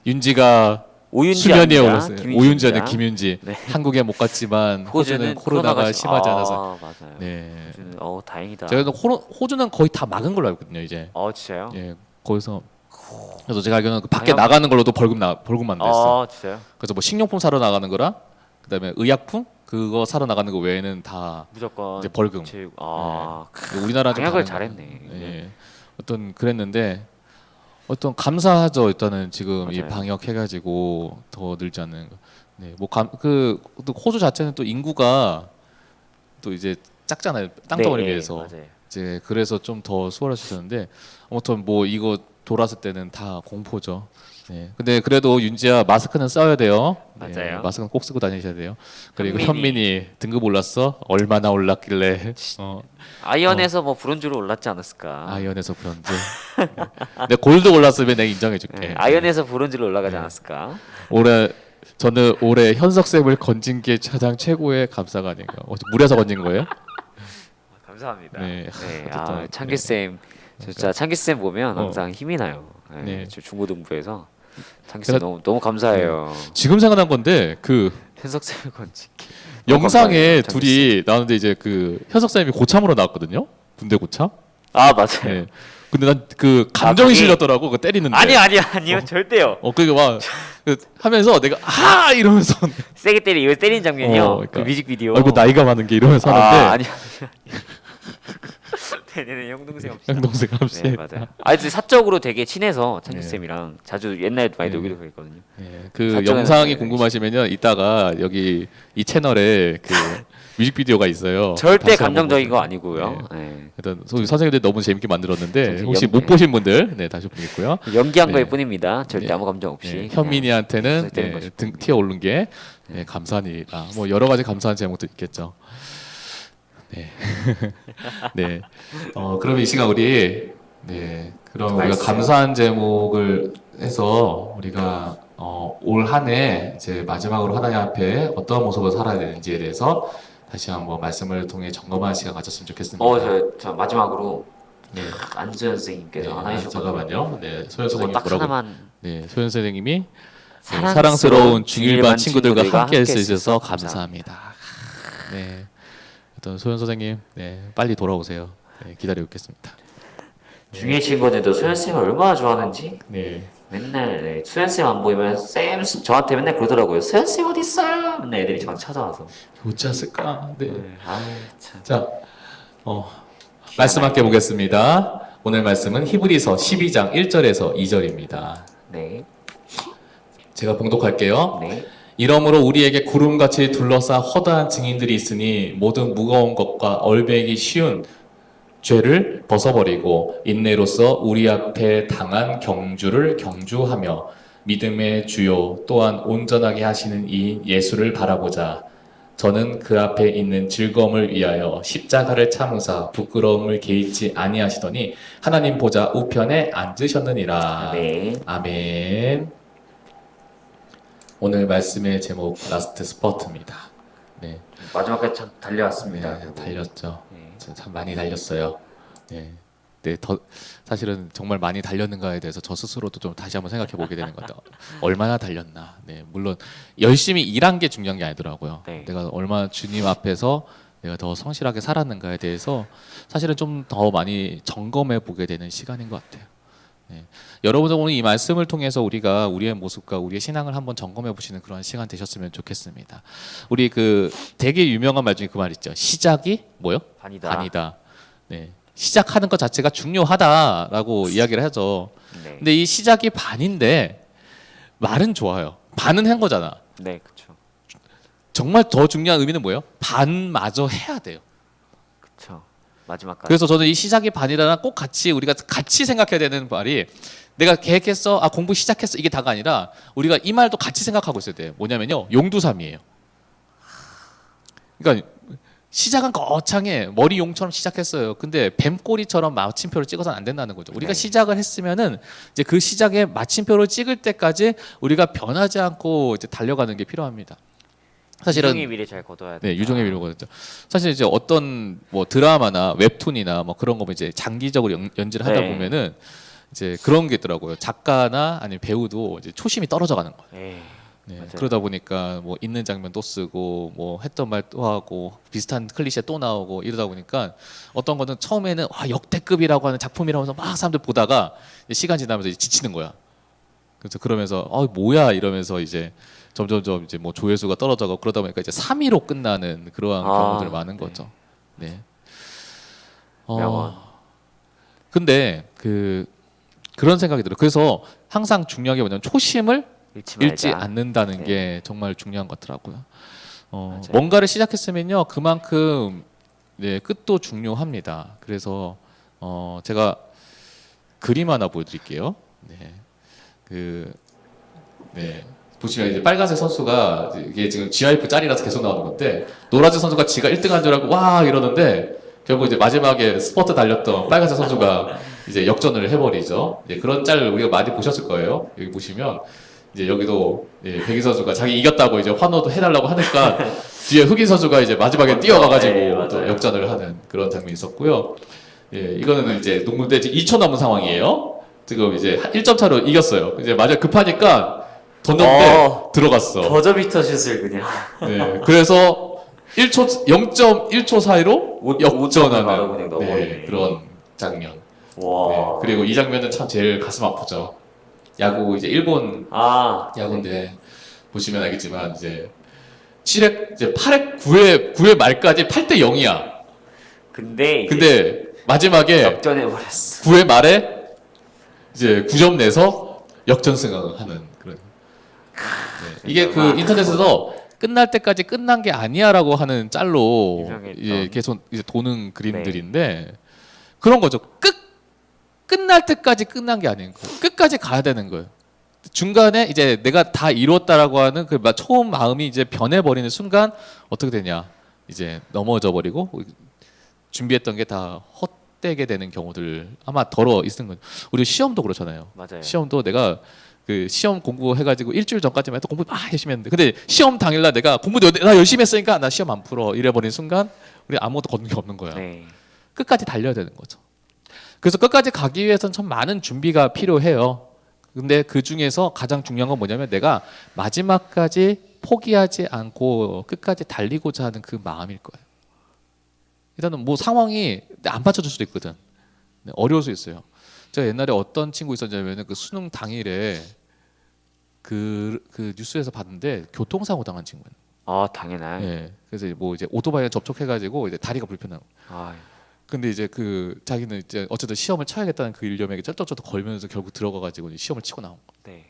윤지가 오윤지 수면 위에 아닙니다. 올랐어요. 김윤지입니다. 오윤지 아니라 김윤지. 네. 한국에 못 갔지만 호주는 코로나가 심하지 않아서. 맞아요. 네, 호주는 다행이다. 제가 호주는 거의 다 막은 걸로 알고 있거든요. 이제 진짜요? 예, 거기서 그래서 제가 알기로는 그 밖에 당연- 나가는 걸로도 벌금만 냈어. 진짜요? 그래서 뭐 식료품 사러 나가는 거랑 그다음에 의약품 그거 사러 나가는 거 외에는 다 무조건 이제 벌금. 체육. 우리나라 좀 방역을 다른 잘했네. 거. 예. 어떤 그랬는데 어떤 감사하죠. 일단은 지금 이 맞아요. 방역 해가지고 더 늘지 않는 거. 네, 또 호주 자체는 또 인구가 또 이제 작잖아요. 땅덩어리 에 비해서. 맞아요. 이제 그래서 좀 더 수월할 수 있었는데 아무튼 뭐 이거 돌았을 때는 다 공포죠. 네. 근데 그래도 윤지야 마스크는 써야 돼요. 네, 맞아요. 마스크는 꼭 쓰고 다니셔야 돼요. 그리고 현민이. 현민이 등급 올랐어? 얼마나 올랐길래? 아이언에서 뭐 브론즈로 올랐지 않았을까? 아이언에서 브론즈. 내 골드 올랐으면 내가 인정해줄게. 네, 아이언에서 브론즈로 올라가지 네. 않았을까? 올해 저는 올해 현석 쌤을 건진 게 가장 최고의 감사가 아닌가. 물에서 건진 거예요? 감사합니다. 네. 어쨌든, 창기 쌤 진짜 창기 쌤 보면 어. 항상 힘이 나요. 네. 저 중고등부에서 창기 쌤 제가- 너무 감사해요. 지금 생각난 건데 그 현석 쌤을 건지기. 영상에 감사합니다, 둘이 나오는데 이제 그 현석 쌤이 고참으로 나왔거든요. 군대 고참. 아 맞아요. 네. 근데 난 그 감정이 거기- 실렸더라고. 그 때리는데. 아니요 절대요. 그게 막 하면서 내가 이러면서 세게 이거 때리는 장면이요. 그러니까. 그 뮤직비디오. 아이고 나이가 많은 게 이러면서 하는데 아니. 네네 형 동생 없이. 형 동생 없이. 네 맞아요. 근데 사적으로 되게 친해서 창기 네. 쌤이랑 자주 옛날에 많이 네. 놀기도 했거든요. 예, 그 사전에는 영상이 네, 궁금하시면요 이따가 여기 이 채널에 그 뮤직비디오가 있어요. 절대 다시 한번 감정적인 거 보세요. 아니고요. 네. 네. 일단 선생님들 너무 재밌게 만들었는데 혹시 연기- 못 보신 분들 다시 보겠고요. 연기한 네. 거일 뿐입니다. 절대 네. 아무 감정 없이. 네, 그냥 현민이한테는 있어야 되는 거죠. 등 튀어 오른 게 감사합니다. 뭐 여러 가지 감사한 제목도 있겠죠. 네. 네. 그럼 이 시간 우리 그럼 우리가 말씀. 감사한 제목을 해서 우리가 올 한 해 이제 마지막으로 하나님 앞에 어떤 모습을 살아야 되는지에 대해서 다시 한번 말씀을 통해 점검하는 시간 가졌으면 좋겠습니다. 저 마지막으로 네. 안수현 선생님께서 하나 해주셨거든요. 잠깐만요. 네, 소연 저거 선생님 딱 뭐라고? 하나만 네, 소연 선생님이 사랑스러운 사랑스러운 중일반 친구들과 함께 함께 해주셔서 해주셔서 감사합니다. 네, 어떤 소연 선생님, 빨리 돌아오세요. 네, 기다리고 있겠습니다. 중일 친구들도 수현 쌤을 얼마나 좋아하는지 네, 맨날 수현 쌤 안 보이면 쌤 저한테 맨날 그러더라고요. 수현 쌤 어디 있어요? 맨날 애들이 저한테 찾아와서. 어찌 했을까? 네. 아유 참. 자, 말씀 함께 보겠습니다. 오늘 말씀은 히브리서 12장 1절에서 2절입니다. 네, 제가 봉독할게요. 네. 이러므로 우리에게 구름같이 둘러싸 허다한 증인들이 있으니 모든 무거운 것과 얼매기 쉬운 죄를 벗어버리고 인내로서 우리 앞에 당한 경주를 경주하며 믿음의 주요 또한 온전하게 하시는 이 예수를 바라보자. 저는 그 앞에 있는 즐거움을 위하여 십자가를 참으사 부끄러움을 개의치 아니하시더니 하나님 보좌 우편에 앉으셨느니라. 네. 아멘. 오늘 말씀의 제목 라스트 스퍼트입니다. 네, 마지막까지 참 달려왔습니다. 달렸죠. 네. 참 많이 달렸어요. 네, 더 사실은 정말 많이 달렸는가에 대해서 저 스스로도 좀 다시 한번 생각해 보게 되는 것 같아요. 얼마나 달렸나. 네, 물론 열심히 일한 게 중요한 게 아니더라고요. 네. 내가 얼마나 주님 앞에서 내가 더 성실하게 살았는가에 대해서 사실은 좀 더 많이 점검해 보게 되는 시간인 것 같아요. 네. 여러분 오늘 이 말씀을 통해서 우리가 우리의 모습과 우리의 신앙을 한번 점검해 보시는 그런 시간 되셨으면 좋겠습니다. 우리 그 되게 유명한 말 중에 그 말 있죠. 시작이 뭐요? 반이다. 반이다. 네. 시작하는 것 자체가 중요하다라고 이야기를 하죠. 네. 근데 이 시작이 반인데 말은 좋아요. 반은 한 거잖아. 네, 그렇죠. 정말 더 중요한 의미는 뭐예요? 반마저 해야 돼요. 그렇죠. 마지막까지. 그래서 저는 이 시작이 반이라는 꼭 우리가 같이 생각해야 되는 말이 내가 계획했어, 공부 시작했어 이게 다가 아니라 우리가 이 말도 같이 생각하고 있어야 돼요. 뭐냐면요, 용두삼이에요. 그러니까 시작은 거창해 머리 용처럼 시작했어요. 근데 뱀꼬리처럼 마침표를 찍어서는 안 된다는 거죠. 우리가 네. 시작을 했으면은 이제 그 시작에 마침표를 찍을 때까지 우리가 변하지 않고 이제 달려가는 게 필요합니다. 사실은 유종의 미래 잘 거둬야 돼. 네, 유종의 미로거든요. 사실 이제 어떤 뭐 드라마나 웹툰이나 뭐 그런 거 이제 장기적으로 연재를 하다 네. 보면은 이제 그런 게 있더라고요. 작가나 아니면 배우도 이제 초심이 떨어져 가는 거예요. 네. 네, 맞아요. 그러다 보니까 뭐 있는 장면 또 쓰고 뭐 했던 말 또 하고 비슷한 클리셰 또 나오고 이러다 보니까 어떤 거는 처음에는 와 역대급이라고 하는 작품이라면서 막 사람들 보다가 이제 시간 지나면서 이제 지치는 거야. 그래서 그러면서 뭐야 이러면서 이제 점점점 이제 뭐 조회수가 떨어져가고 그러다 보니까 이제 3위로 끝나는 그러한 경우들 많은 네. 거죠. 네. 명언. 근데 그런 생각이 들어요. 그래서 항상 중요한 게 뭐냐면 초심을 잃지 잃지 말자. 않는다는 네. 게 정말 중요한 것 같더라고요. 맞아요. 뭔가를 시작했으면요 그만큼 끝도 중요합니다. 그래서 제가 그림 하나 보여드릴게요. 보시면 이제 빨간색 선수가 이게 지금 GIF 짤이라서 계속 나오는 건데 노란색 선수가 지가 1등한 줄 알고 와 이러는데 결국 이제 마지막에 스퍼트 달렸던 빨간색 선수가 이제 역전을 해버리죠. 그런 짤을 우리가 많이 보셨을 거예요. 여기 보시면 이제 여기도 예, 백인 선수가 자기 이겼다고 이제 환호도 해달라고 하니까 뒤에 흑인 선수가 이제 마지막에 뛰어가가지고 네, 또 맞아요. 역전을 하는 그런 장면이 있었고요. 예, 이거는 이제 농구 때 2초 남은 상황이에요. 지금 이제 1점 차로 이겼어요. 이제 마지막 급하니까 던졌는데 들어갔어. 버저비터 슛을 그냥 네, 그래서 0.1초 사이로 바로 그냥 역전하는 넣어버리네. 그런 장면. 와. 네, 그리고 이 장면은 참 제일 가슴 아프죠. 야구 이제 일본 아, 야구인데 보시면 알겠지만 이제 7회 이제 8회 9회 말까지 8대 0이야. 근데 이제 근데 마지막에 역전해 버렸어. 9회 말에 이제 9점 내서 역전승하는 그런. 네, 이게 그 인터넷에서 끝날 때까지 끝난 게 아니야라고 하는 짤로 유명했던. 이제 계속 이제 도는 그림들인데 그런 거죠. 끝날 때까지 끝난 게 아닌 거예요. 끝까지 가야 되는 거예요. 중간에 이제 내가 다 이뤘다라고 하는 그 처음 마음이 이제 변해버리는 순간 어떻게 되냐? 이제 넘어져 버리고 준비했던 게 다 헛되게 되는 경우들 아마 덜어 있는 거죠. 우리 시험도 그렇잖아요. 맞아요. 시험도 내가 그 시험 공부해가지고 일주일 전까지만 해도 공부 막 열심히 했는데 근데 시험 당일날 내가 공부 나 열심히 했으니까 나 시험 안 풀어 이래버린 순간 우리 아무것도 거둔 게 없는 거야. 네. 끝까지 달려야 되는 거죠. 그래서 끝까지 가기 위해서는 참 많은 준비가 필요해요. 근데 그 중에서 가장 중요한 건 뭐냐면 내가 마지막까지 포기하지 않고 끝까지 달리고자 하는 그 마음일 거예요. 일단은 뭐 상황이 안 받쳐줄 수도 있거든. 어려울 수 있어요. 제가 옛날에 어떤 친구 있었냐면 그 수능 당일에 그 뉴스에서 봤는데 교통사고 당한 친구예요. 아, 당연한. 예. 그래서 뭐 이제 오토바이에 접촉해가지고 이제 다리가 불편하고. 아, 근데 이제 그 자기는 이제 어쨌든 시험을 쳐야겠다는 그 일념에 쩔쩔쩔 걸면서 결국 들어가가지고 시험을 치고 나온 거. 네.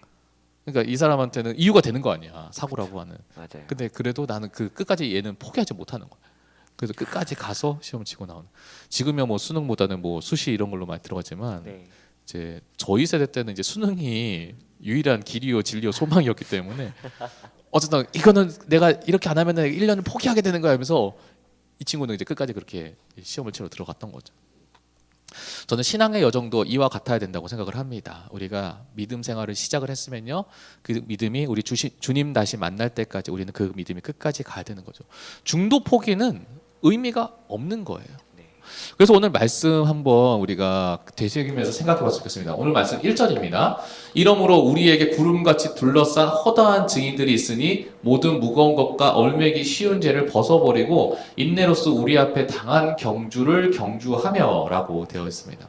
그러니까 이 사람한테는 이유가 되는 거 아니야 사고라고 하는. 맞아요. 근데 그래도 나는 그 끝까지 얘는 포기하지 못하는 거야. 그래서 끝까지 가서 시험을 치고 나오는. 지금이야 뭐 수능보다는 뭐 수시 이런 걸로 많이 들어가지만 네. 이제 저희 세대 때는 이제 수능이 유일한 길이요 진리요 소망이었기 때문에 어쨌든 이거는 내가 이렇게 안 하면은 1년을 포기하게 되는 거야 하면서 이 친구는 이제 끝까지 그렇게 시험을 치러 들어갔던 거죠. 저는 신앙의 여정도 이와 같아야 된다고 생각을 합니다. 우리가 믿음 생활을 시작을 했으면요, 그 믿음이 우리 주님 다시 만날 때까지 우리는 그 믿음이 끝까지 가야 되는 거죠. 중도 포기는 의미가 없는 거예요. 그래서 오늘 말씀 한번 우리가 되새기면서 생각해 봤으면 좋겠습니다. 오늘 말씀 1절입니다. 이러므로 우리에게 구름같이 둘러싼 허다한 증인들이 있으니 모든 무거운 것과 얼매기 쉬운 죄를 벗어버리고 인내로서 우리 앞에 당한 경주를 경주하며 라고 되어 있습니다.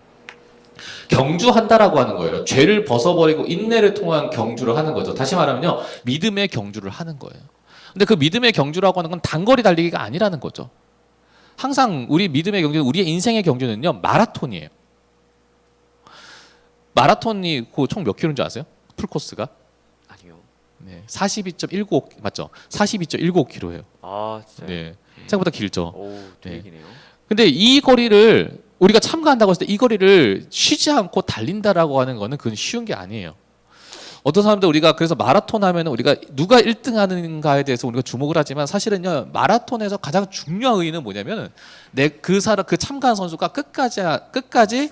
경주한다라고 하는 거예요. 죄를 벗어버리고 인내를 통한 경주를 하는 거죠. 다시 말하면요, 믿음의 경주를 하는 거예요. 근데 그 믿음의 경주라고 하는 건 단거리 달리기가 아니라는 거죠. 항상 우리 믿음의 경주는, 우리의 인생의 경주는요, 마라톤이에요. 마라톤이 총 몇 킬로인 줄 아세요? 풀코스가? 아니요. 네, 42.19 맞죠? 42.19km예요. 아, 진짜. 네, 생각보다 길죠. 오, 되게 네. 기네요. 근데 이 거리를 우리가 참가한다고 했을 때 이 거리를 쉬지 않고 달린다라고 하는 거는 그건 쉬운 게 아니에요. 어떤 사람들 우리가 그래서 마라톤 하면은 우리가 누가 1등 하는가에 대해서 우리가 주목을 하지만 사실은요, 마라톤에서 가장 중요한 의의는 뭐냐면은 그 참가한 선수가 끝까지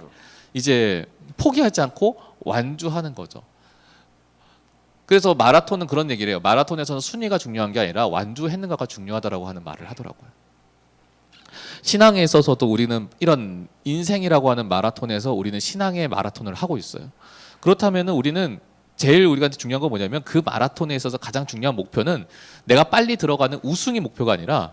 이제 포기하지 않고 완주하는 거죠. 그래서 마라톤은 그런 얘기를 해요. 마라톤에서는 순위가 중요한 게 아니라 완주했는가가 중요하다라고 하는 말을 하더라고요. 신앙에 있어서도 우리는 이런 인생이라고 하는 마라톤에서 우리는 신앙의 마라톤을 하고 있어요. 그렇다면 우리는 제일 우리가 중요한 건 뭐냐면 그 마라톤에 있어서 가장 중요한 목표는 내가 빨리 들어가는 우승이 목표가 아니라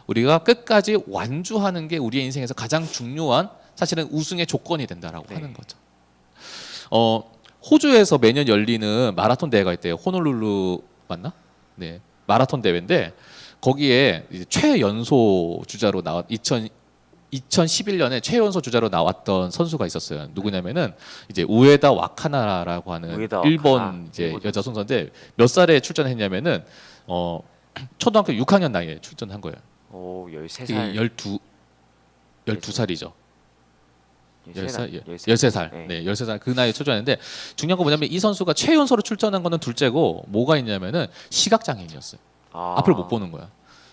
우리가 끝까지 완주하는 게 우리의 인생에서 가장 중요한, 사실은 우승의 조건이 된다라고 네. 하는 거죠. 호주에서 매년 열리는 마라톤 대회가 있대요. 호놀룰루 맞나? 네, 마라톤 대회인데 거기에 이제 최연소 주자로 2011년에 최연소 주자로 나왔던 선수가 있었어요. 누구냐면은 이제 우에다 와카나라고 하는 우에다 일본 와카나. 이제 일본 여자 선수인데 몇 살에 출전했냐면은 초등학교 6학년 나이에 출전한 거예요. 오, 13살. 12살이죠. 13살. 13살. 네. 네, 13살 그 나이에 출전했는데 중요한 건 뭐냐면 이 선수가 최연소로 출전한 거는 둘째고 뭐가 있냐면은 시각장애인이었어요. 아. 앞을 못 보는 거야.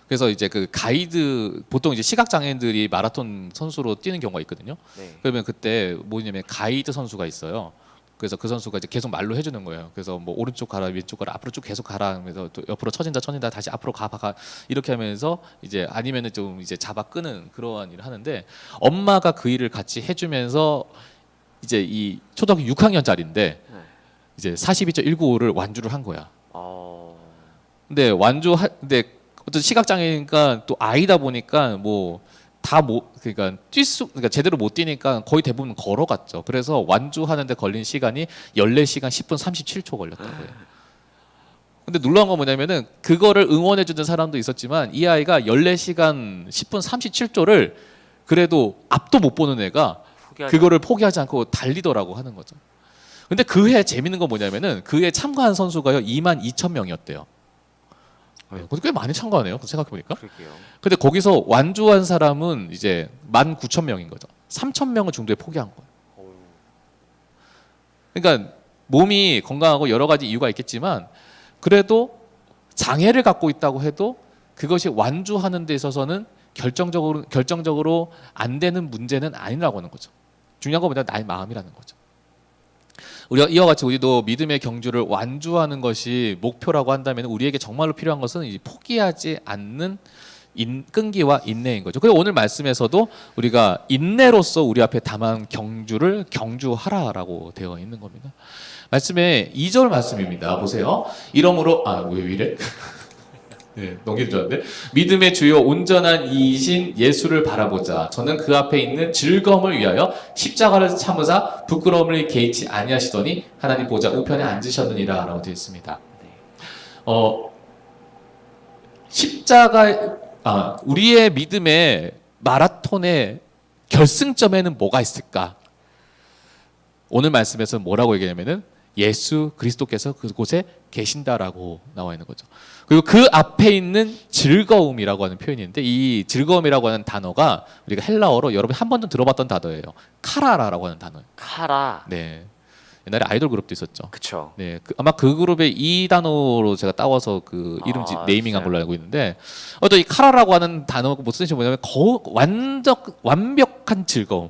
그래서 이제 그 가이드, 보통 이제 시각장애인들이 마라톤 선수로 뛰는 경우가 있거든요. 네. 그러면 그때 뭐냐면 가이드 선수가 있어요. 그래서 그 선수가 이제 계속 말로 해주는 거예요. 그래서 뭐 오른쪽 가라, 왼쪽 가라, 앞으로 쭉 계속 가라 하면서 또 옆으로 쳐진다, 다시 앞으로 가 이렇게 하면서 이제 아니면은 좀 이제 잡아 끄는 그러한 일을 하는데 엄마가 그 일을 같이 해주면서 이제 이 초등학교 6학년짜리인데 이제 42.195를 완주를 한 거야. 근데 근데 어떤 시각장애니까 또 아이다 보니까 뭐 다 못 그러니까 그러니까 제대로 못 뛰니까 거의 대부분 걸어갔죠. 그래서 완주하는데 걸린 시간이 14시간 10분 37초 걸렸다고요. 근데 놀라운 건 뭐냐면은 그거를 응원해 주는 사람도 있었지만 이 아이가 14시간 10분 37초를 그래도 앞도 못 보는 애가 그거를 포기하지 않고 달리더라고 하는 거죠. 근데 그 해 재밌는 건 뭐냐면은 그 해 참가한 선수가요 22,000명이었대요. 근데 꽤 많이 참가하네요. 생각해 보니까. 근데 거기서 완주한 사람은 이제 19,000명인 거죠. 3,000명을 중도에 포기한 거예요. 그러니까 몸이 건강하고 여러 가지 이유가 있겠지만 그래도 장애를 갖고 있다고 해도 그것이 완주하는 데 있어서는 결정적으로 안 되는 문제는 아니라고 하는 거죠. 중요한 것보다 나의 마음이라는 거죠. 우리가 이와 같이 우리도 믿음의 경주를 완주하는 것이 목표라고 한다면 우리에게 정말로 필요한 것은 이제 포기하지 않는 끈기와 인내인 거죠. 그리고 오늘 말씀에서도 우리가 인내로서 우리 앞에 담은 경주를 경주하라라고 되어 있는 겁니다. 말씀에 2절 말씀입니다. 보세요. 이러므로 왜 이래? 네, 넘기는 줄 알았는데 믿음의 주요 온전한 이이신 예수를 바라보자. 저는 그 앞에 있는 즐거움을 위하여 십자가를 참으사 부끄러움을 개의치 아니하시더니 하나님 보좌 우편에 앉으셨느니라 라고 되어 있습니다. 우리의 믿음의 마라톤의 결승점에는 뭐가 있을까? 오늘 말씀에서 뭐라고 얘기하냐면은 예수 그리스도께서 그곳에 계신다라고 나와 있는 거죠. 그리고 그 앞에 있는 즐거움이라고 하는 표현이 있는데 이 즐거움이라고 하는 단어가 우리가 헬라어로 여러분 한 번도 들어봤던 단어예요. 카라라고 하는 단어예요. 카라. 네. 옛날에 아이돌 그룹도 있었죠. 그쵸. 네, 아마 그 그룹의 이 단어로 제가 따와서 그 이름 네이밍한 걸로 알고 있는데 어떤 이 카라라고 하는 단어가 무슨 뜻이 뭐냐면 완벽한 즐거움.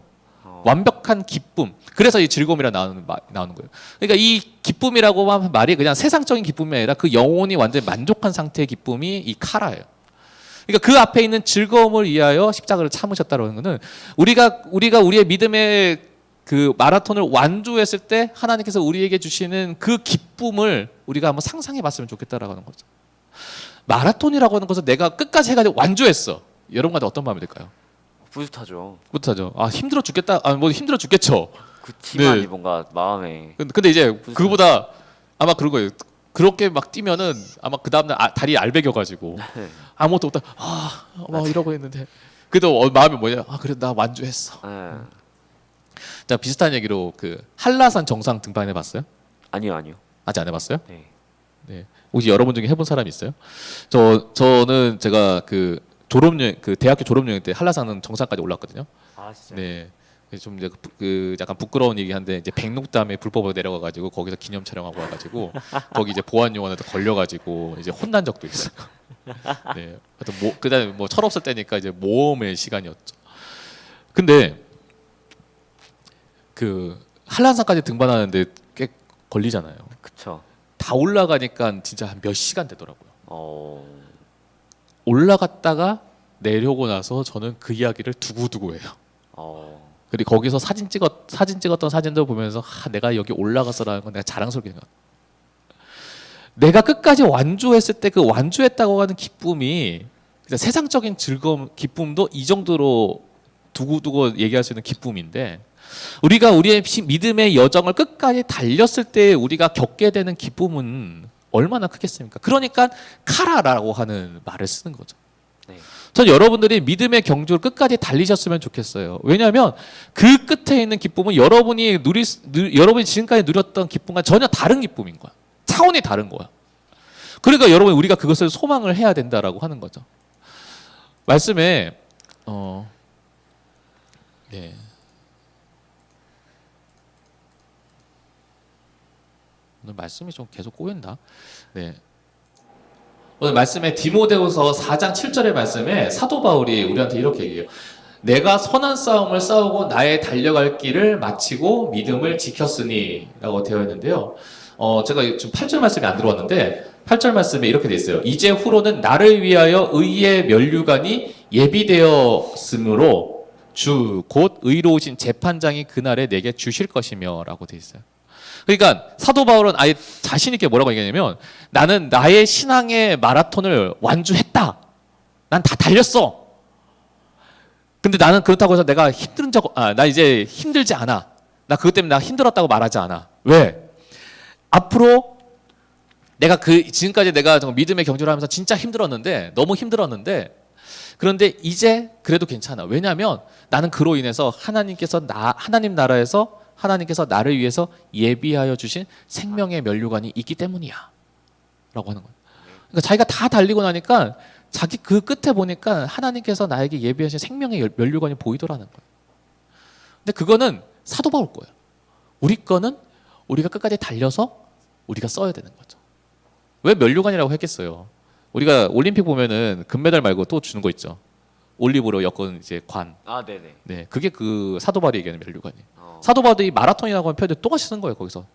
완벽한 기쁨. 그래서 이 즐거움이라 나오는 거예요. 그러니까 이 기쁨이라고 하는 말이 그냥 세상적인 기쁨이 아니라 그 영혼이 완전히 만족한 상태의 기쁨이 이 카라예요. 그러니까 그 앞에 있는 즐거움을 위하여 십자가를 참으셨다는 것은 우리가 우리의 믿음의 그 마라톤을 완주했을 때 하나님께서 우리에게 주시는 그 기쁨을 우리가 한번 상상해 봤으면 좋겠다라고 하는 거죠. 마라톤이라고 하는 것은 내가 끝까지 해가지고 완주했어. 여러분한테 어떤 마음이 들까요? 뿌듯하죠. 뿌듯하죠. 힘들어 죽겠다. 뭐 힘들어 죽겠죠. 그렇지만 네. 뭔가 마음에. 근데 이제 그거보다 아마 그런 거예요. 그렇게 막 뛰면은 아마 그 다음날 다리 알배겨가지고 아무것도 없다. 막 이러고 있는데 그래도 마음이 뭐냐? 그래 나 완주했어. 자 비슷한 얘기로 그 한라산 정상 등반해 봤어요? 아니요. 아직 안 해봤어요? 네. 네. 혹시 여러분 중에 해본 사람 있어요? 저는 제가 그 대학교 졸업여행 때 한라산 정상까지 올랐거든요. 진짜. 네. 좀 이제 그 약간 부끄러운 얘기한데 이제 백록담에 불법으로 내려가가지고 거기서 기념 촬영하고 와가지고 거기 이제 보안 요원한테 걸려가지고 이제 혼난 적도 있어요. 네. 하여튼 그다음에 뭐 철없을 때니까 이제 모험의 시간이었죠. 근데 그 한라산까지 등반하는데 꽤 걸리잖아요. 그쵸. 다 올라가니까 진짜 한 몇 시간 되더라고요. 올라갔다가 내려오고 나서 저는 그 이야기를 두고두고 해요. 그리고 거기서 사진 찍었던 사진도 보면서 내가 여기 올라갔어라는 건 내가 자랑스럽게 생각. 내가 끝까지 완주했을 때 그 완주했다고 하는 기쁨이 그냥 세상적인 즐거움, 기쁨도 이 정도로 두고두고 얘기할 수 있는 기쁨인데 우리가 우리의 믿음의 여정을 끝까지 달렸을 때 우리가 겪게 되는 기쁨은 얼마나 크겠습니까? 그러니까 카라라고 하는 말을 쓰는 거죠. 네. 전 여러분들이 믿음의 경주를 끝까지 달리셨으면 좋겠어요. 왜냐하면 그 끝에 있는 기쁨은 여러분이 지금까지 누렸던 기쁨과 전혀 다른 기쁨인 거야. 차원이 다른 거야. 그러니까 여러분 우리가 그것을 소망을 해야 된다라고 하는 거죠. 말씀에 네. 오늘 말씀이 좀 계속 꼬인다. 네. 오늘 말씀에 디모데후서 4장 7절의 말씀에 사도 바울이 우리한테 이렇게 얘기해요. 내가 선한 싸움을 싸우고 나의 달려갈 길을 마치고 믿음을 지켰으니라고 되어 있는데요. 제가 지금 8절 말씀이 안 들어왔는데 8절 말씀에 이렇게 돼 있어요. 이제 후로는 나를 위하여 의의 면류관이 예비되었으므로 주 곧 의로우신 재판장이 그날에 내게 주실 것이며라고 돼 있어요. 그러니까 사도 바울은 아예 자신 있게 뭐라고 얘기하냐면 나는 나의 신앙의 마라톤을 완주했다. 난 다 달렸어. 근데 나는 그렇다고 해서 내가 나 이제 힘들지 않아. 나 그것 때문에 나 힘들었다고 말하지 않아. 왜? 앞으로 내가 지금까지 내가 정말 믿음의 경주를 하면서 진짜 힘들었는데, 너무 힘들었는데, 그런데 이제 그래도 괜찮아. 왜냐하면 나는 그로 인해서 하나님 나라에서 하나님께서 나를 위해서 예비하여 주신 생명의 면류관이 있기 때문이야. 라고 하는 거예요. 그러니까 자기가 다 달리고 나니까 자기 그 끝에 보니까 하나님께서 나에게 예비하신 생명의 면류관이 보이더라는 거예요. 근데 그거는 사도 바울 거예요. 우리 거는 우리가 끝까지 달려서 우리가 써야 되는 거죠. 왜 면류관이라고 했겠어요? 우리가 올림픽 보면은 금메달 말고 또 주는 거 있죠. 올리브로 엮은 이제 관. 아, 네네. 네, 그게 그 사도 바울이 얘기하는 면류관이에요. 사도 바울이 마라톤이라고 하는 표현을 똑같이 쓴 거예요. 거기서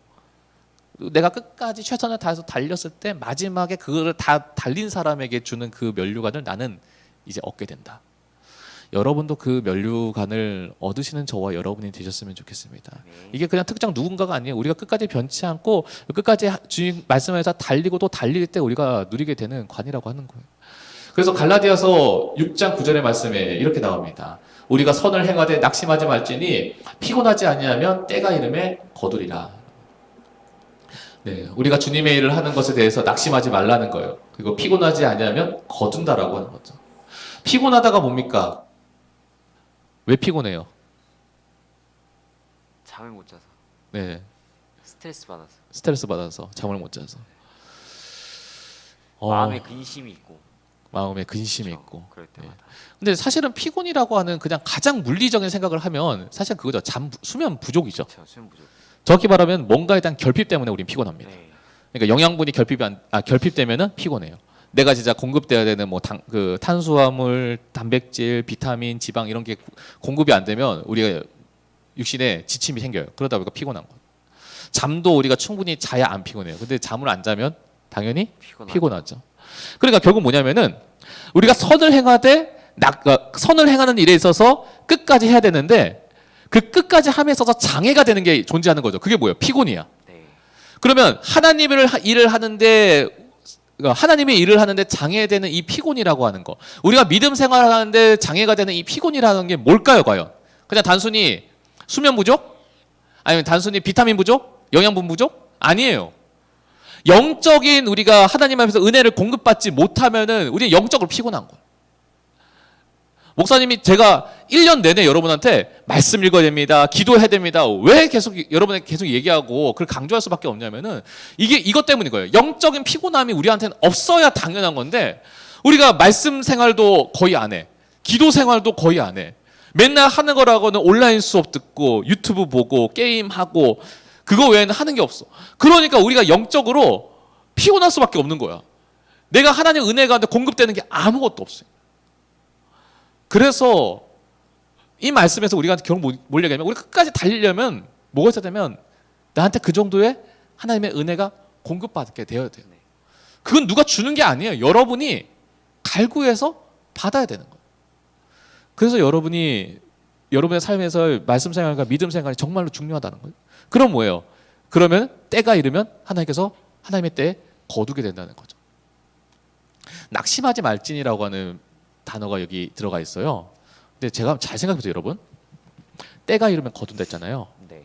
내가 끝까지 최선을 다해서 달렸을 때 마지막에 그거를 다 달린 사람에게 주는 그 면류관을 나는 이제 얻게 된다. 여러분도 그 면류관을 얻으시는 저와 여러분이 되셨으면 좋겠습니다. 이게 그냥 특정 누군가가 아니에요. 우리가 끝까지 변치 않고 끝까지 주님 말씀에서 달리고 또 달릴 때 우리가 누리게 되는 관이라고 하는 거예요. 그래서 갈라디아서 6장 9절의 말씀에 이렇게 나옵니다. 우리가 선을 행하되 낙심하지 말지니 피곤하지 아니하면 때가 이름에 거두리라. 네, 우리가 주님의 일을 하는 것에 대해서 낙심하지 말라는 거예요. 그리고 피곤하지 아니하면 거둔다라고 하는 거죠. 피곤하다가 뭡니까? 왜 피곤해요? 잠을 못 자서. 네, 스트레스 받아서. 스트레스 받아서 잠을 못 자서. 마음에 근심이 있고. 마음에 근심이 그렇죠. 있고. 그럴 때마다. 근데 사실은 피곤이라고 하는 그냥 가장 물리적인 생각을 하면 사실 그거죠. 수면 부족이죠. 그렇죠. 수면 부족. 정확히 말하면 뭔가에 대한 결핍 때문에 우린 피곤합니다. 네. 그러니까 영양분이 결핍되면은 피곤해요. 내가 진짜 공급돼야 되는 탄수화물, 단백질, 비타민, 지방 이런 게 공급이 안 되면 우리가 육신에 지침이 생겨요. 그러다 보니까 피곤한 거예요. 잠도 우리가 충분히 자야 안 피곤해요. 근데 잠을 안 자면 당연히 피곤하죠. 그러니까 결국 뭐냐면은 우리가 선을 행하는 일에 있어서 끝까지 해야 되는데 그 끝까지 함에 있어서 장애가 되는 게 존재하는 거죠. 그게 뭐예요? 피곤이야. 네. 그러면 하나님의 일을 하는데 장애되는 이 피곤이라고 하는 거. 우리가 믿음 생활을 하는데 장애가 되는 이 피곤이라는 게 뭘까요, 과연? 그냥 단순히 수면 부족? 아니면 단순히 비타민 부족? 영양분 부족? 아니에요. 영적인 우리가 하나님 앞에서 은혜를 공급받지 못하면은 우리는 영적으로 피곤한 거예요. 목사님이 제가 1년 내내 여러분한테 말씀 읽어야 됩니다. 기도해야 됩니다. 왜 여러분에게 계속 얘기하고 그걸 강조할 수밖에 없냐면은 이것 때문인 거예요. 영적인 피곤함이 우리한테는 없어야 당연한 건데 우리가 말씀 생활도 거의 안 해. 기도 생활도 거의 안 해. 맨날 하는 거라고는 온라인 수업 듣고 유튜브 보고 게임하고 그거 외에는 하는 게 없어. 그러니까 우리가 영적으로 피곤할 수밖에 없는 거야. 내가 하나님의 은혜가 공급되는 게 아무것도 없어요. 그래서 이 말씀에서 우리가 결국 뭘 얘기하면 우리 끝까지 달리려면 뭐가 있어야 되면 나한테 그 정도의 하나님의 은혜가 공급받게 되어야 돼요. 그건 누가 주는 게 아니에요. 여러분이 갈구해서 받아야 되는 거예요. 그래서 여러분의 삶에서 말씀 생활과 믿음 생활이 정말로 중요하다는 거예요. 그럼 뭐예요? 그러면 때가 이르면 하나님께서 하나님의 때에 거두게 된다는 거죠. 낙심하지 말지니라고 하는 단어가 여기 들어가 있어요. 근데 제가 잘 생각해보세요, 여러분. 때가 이르면 거둔다 했잖아요. 네.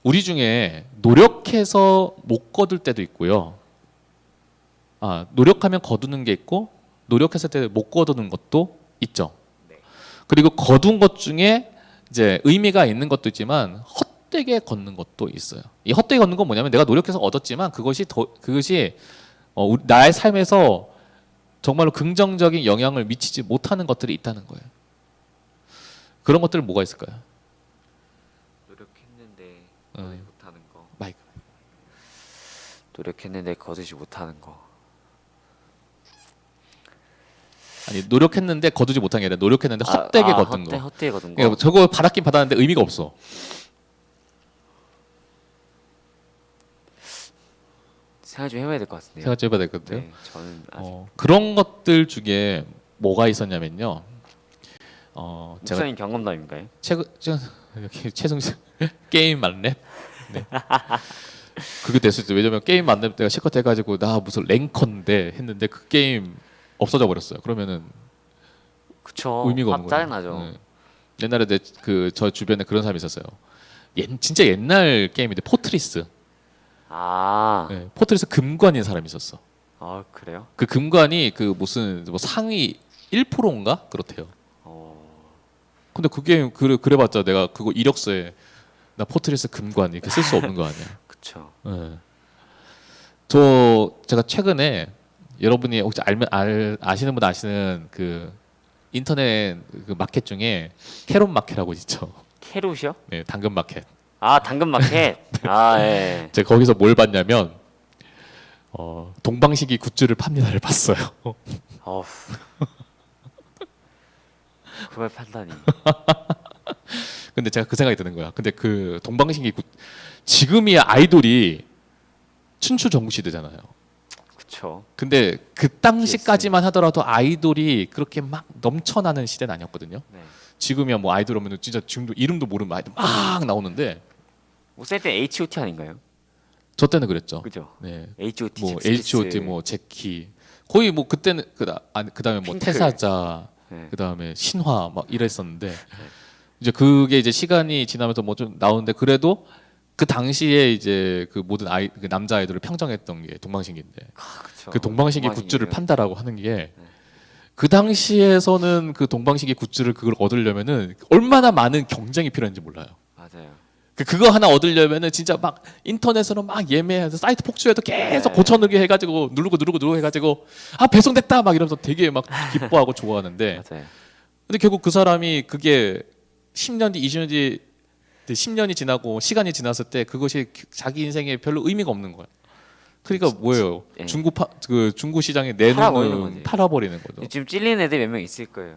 우리 중에 노력해서 못 거둘 때도 있고요. 노력하면 거두는 게 있고 노력했을 때 못 거두는 것도 있죠. 네. 그리고 거둔 것 중에 이제 의미가 있는 것도 있지만 헛되게 걷는 것도 있어요. 이 헛되게 걷는 건 뭐냐면 내가 노력해서 얻었지만 그것이 나의 삶에서 정말로 긍정적인 영향을 미치지 못하는 것들이 있다는 거예요. 그런 것들은 뭐가 있을까요? 노력했는데 거두지 못하는 거. 마이크. 노력했는데 거두지 못하는 거. 아니 노력했는데 거두지 못한 게 아니라 노력했는데 헛되게 거둔 거. 헛되게 거둔 거. 그러니까 저거 받았긴 받았는데 의미가 없어. 생각 좀 해봐야 될 것 같은데요. 생각 좀 해봐야 될 것 같아요. 네, 저는 아직 그런 것들 중에 뭐가 있었냐면요. 제가 목사님 경험담인가요? 여기 최승식 게임 만렙. 네. 그게 됐을 때 왜냐면 게임 만렙 때가 실컷 해가지고 나 무슨 랭커인데 했는데 그 게임 없어져 버렸어요. 그러면은 그쵸. 의미가 없는 거예요. 짜증나죠. 네. 옛날에 저 주변에 그런 사람이 있었어요. 진짜 옛날 게임인데 포트리스. 아, 네, 포트리스 금관인 사람이 있었어. 그래요? 그 금관이 그 무슨 뭐 상위 1%인가 그렇대요. 근데 그 게임 그래봤자 내가 그거 이력서에 나 포트리스 금관 이렇게 쓸 수 없는 거 아니야. 그쵸. 네. 제가 최근에 여러분이 혹시 아시는 분 아시는 그 인터넷 그 마켓 중에 캐롯 마켓이라고 있죠. 캐롯이요? 네, 당근 마켓. 아, 당근마켓. 아, 예. 제가 거기서 뭘 봤냐면 동방신기 굿즈를 팝니다를 봤어요. 어우. 그걸 판단이. 근데 제가 그 생각이 드는 거야. 근데 그 동방신기 지금이 아이돌이 춘추 전국시대잖아요. 그쵸. 근데 그 당시까지만 하더라도 아이돌이 그렇게 막 넘쳐나는 시대는 아니었거든요. 네. 지금이야 뭐 아이돌 오면 진짜 지금도 이름도 모르는 아이돌 막 나오는데 목사님 때 H.O.T 아닌가요? 저 때는 그랬죠. 그죠. 네. H.O.T, 뭐 잭스키스. H.O.T 뭐 제키 거의 뭐 그때는 그다음에 뭐 핑클. 태사자 네. 그다음에 신화 막 이랬었는데 이제 그게 이제 시간이 지나면서 뭐 좀 나오는데 그래도 그 당시에 이제 그 모든 그 남자 아이돌을 평정했던 게 동방신기인데 그쵸. 그 동방신기 동방신기는- 굿즈를 판다라고 하는 게 그 당시에서는 그 동방신기 굿즈를 그걸 얻으려면은 얼마나 많은 경쟁이 필요한지 몰라요. 맞아요. 그거 하나 얻으려면은 진짜 막 인터넷으로 막 예매해서 사이트 폭주해도 계속 네. 고쳐넣기 해가지고 누르고 해가지고 배송됐다 막 이러면서 되게 막 기뻐하고 좋아하는데 맞아요. 근데 결국 그 사람이 그게 10년 뒤 20년 뒤 10년이 지나고 시간이 지났을 때 그것이 자기 인생에 별로 의미가 없는 거야. 그러니까 뭐예요? 예. 중고 시장에 팔아버리는 내놓는 거지. 팔아버리는 거죠. 지금 찔리는 애들 몇 명 있을 거예요.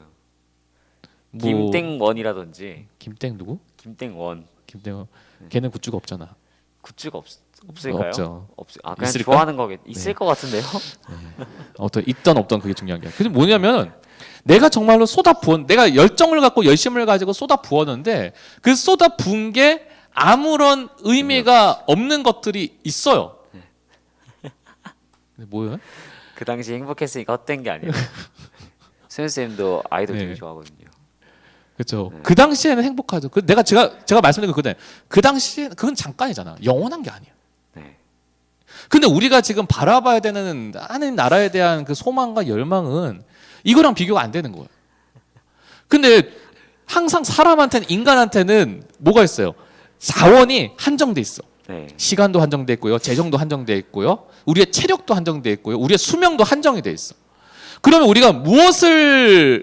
뭐, 김땡원이라든지 김땡 누구? 김땡원. 김땡 걔는 굿즈가 없잖아. 굿즈가 없을까요? 없죠. 아, 그냥 있을까? 좋아하는 거겠. 있을 네. 것 같은데요. 있던 없던 그게 중요한 게. 근데 뭐냐면 내가 정말로 내가 열정을 갖고 열심을 가지고 쏟아 부었는데 그 쏟아 부은 게 아무런 의미가 없는 것들이 있어요. 근데 뭐예요? 그 당시 행복했으니까 헛된 게 아니에요. 수현 쌤도 아이돌 되게 네. 좋아하거든요. 그렇죠. 네. 그 당시에는 행복하죠. 제가 말씀드린 거 그거는 그 당시에 그건 잠깐이잖아. 영원한 게 아니야. 네. 근데 우리가 지금 바라봐야 되는 하나님 나라에 대한 그 소망과 열망은 이거랑 비교가 안 되는 거예요. 근데 항상 사람한테는 인간한테는 뭐가 있어요? 자원이 한정돼 있어. 네. 시간도 한정돼 있고요, 재정도 한정돼 있고요, 우리의 체력도 한정돼 있고요, 우리의 수명도 한정이 돼 있어. 그러면 우리가 무엇에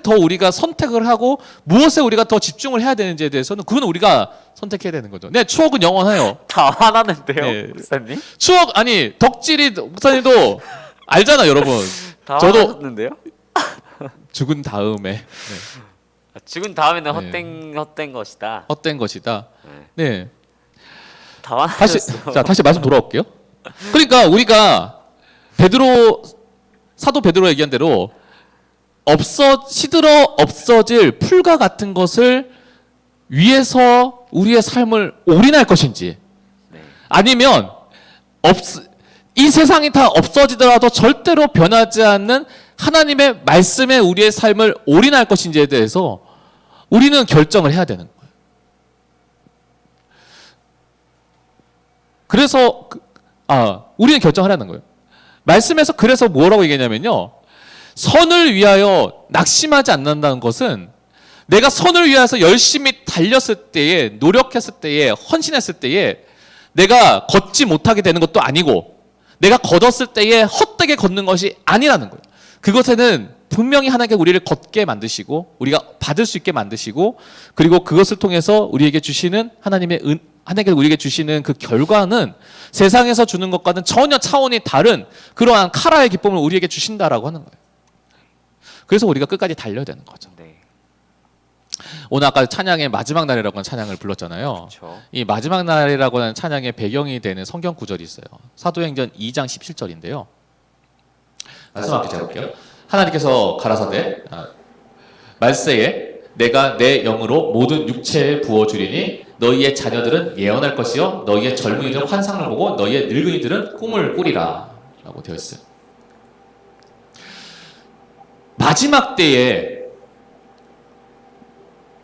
더 우리가 선택을 하고 무엇에 우리가 더 집중을 해야 되는지에 대해서는 그건 우리가 선택해야 되는 거죠. 네, 추억은 영원해요. 다 화나는데요, 네. 목사님? 추억 아니 덕질이 목사님도 알잖아, 여러분. 다 저도 화나셨는데요? 죽은 다음에 아, 죽은 다음에는 네. 헛된 것이다. 헛된 것이다. 네. 네. 다 다시 화나셨어. 다시 말씀 돌아올게요. 그러니까 우리가 사도 베드로 얘기한 대로 시들어 없어질 풀과 같은 것을 위해서 우리의 삶을 올인할 것인지 네. 아니면 이 세상이 다 없어지더라도 절대로 변하지 않는 하나님의 말씀에 우리의 삶을 올인할 것인지에 대해서 우리는 결정을 해야 되는 거예요. 그래서 우리는 결정을 하는 거예요. 말씀에서 그래서 뭐라고 얘기하냐면요. 선을 위하여 낙심하지 않는다는 것은 내가 선을 위해서 열심히 달렸을 때에 노력했을 때에 헌신했을 때에 내가 걷지 못하게 되는 것도 아니고 내가 걷었을 때에 헛되게 걷는 것이 아니라는 거예요. 그것에는 분명히 하나님께 우리를 걷게 만드시고 우리가 받을 수 있게 만드시고 그리고 그것을 통해서 우리에게 주시는 하나님께 우리에게 주시는 그 결과는 세상에서 주는 것과는 전혀 차원이 다른 그러한 카라의 기쁨을 우리에게 주신다라고 하는 거예요. 그래서 우리가 끝까지 달려야 되는 거죠. 네. 오늘 아까 찬양의 마지막 날이라고 하는 찬양을 불렀잖아요. 그렇죠. 이 마지막 날이라고 하는 찬양의 배경이 되는 성경 구절이 있어요. 사도행전 2장 17절인데요. 말씀 함께 제가 볼게요. 하나님께서 가라사대 말세에 내가 내 영으로 모든 육체에 부어주리니 너희의 자녀들은 예언할 것이요 너희의 젊은이들은 환상을 보고 너희의 늙은이들은 꿈을 꾸리라 라고 되어 있어요. 마지막 때에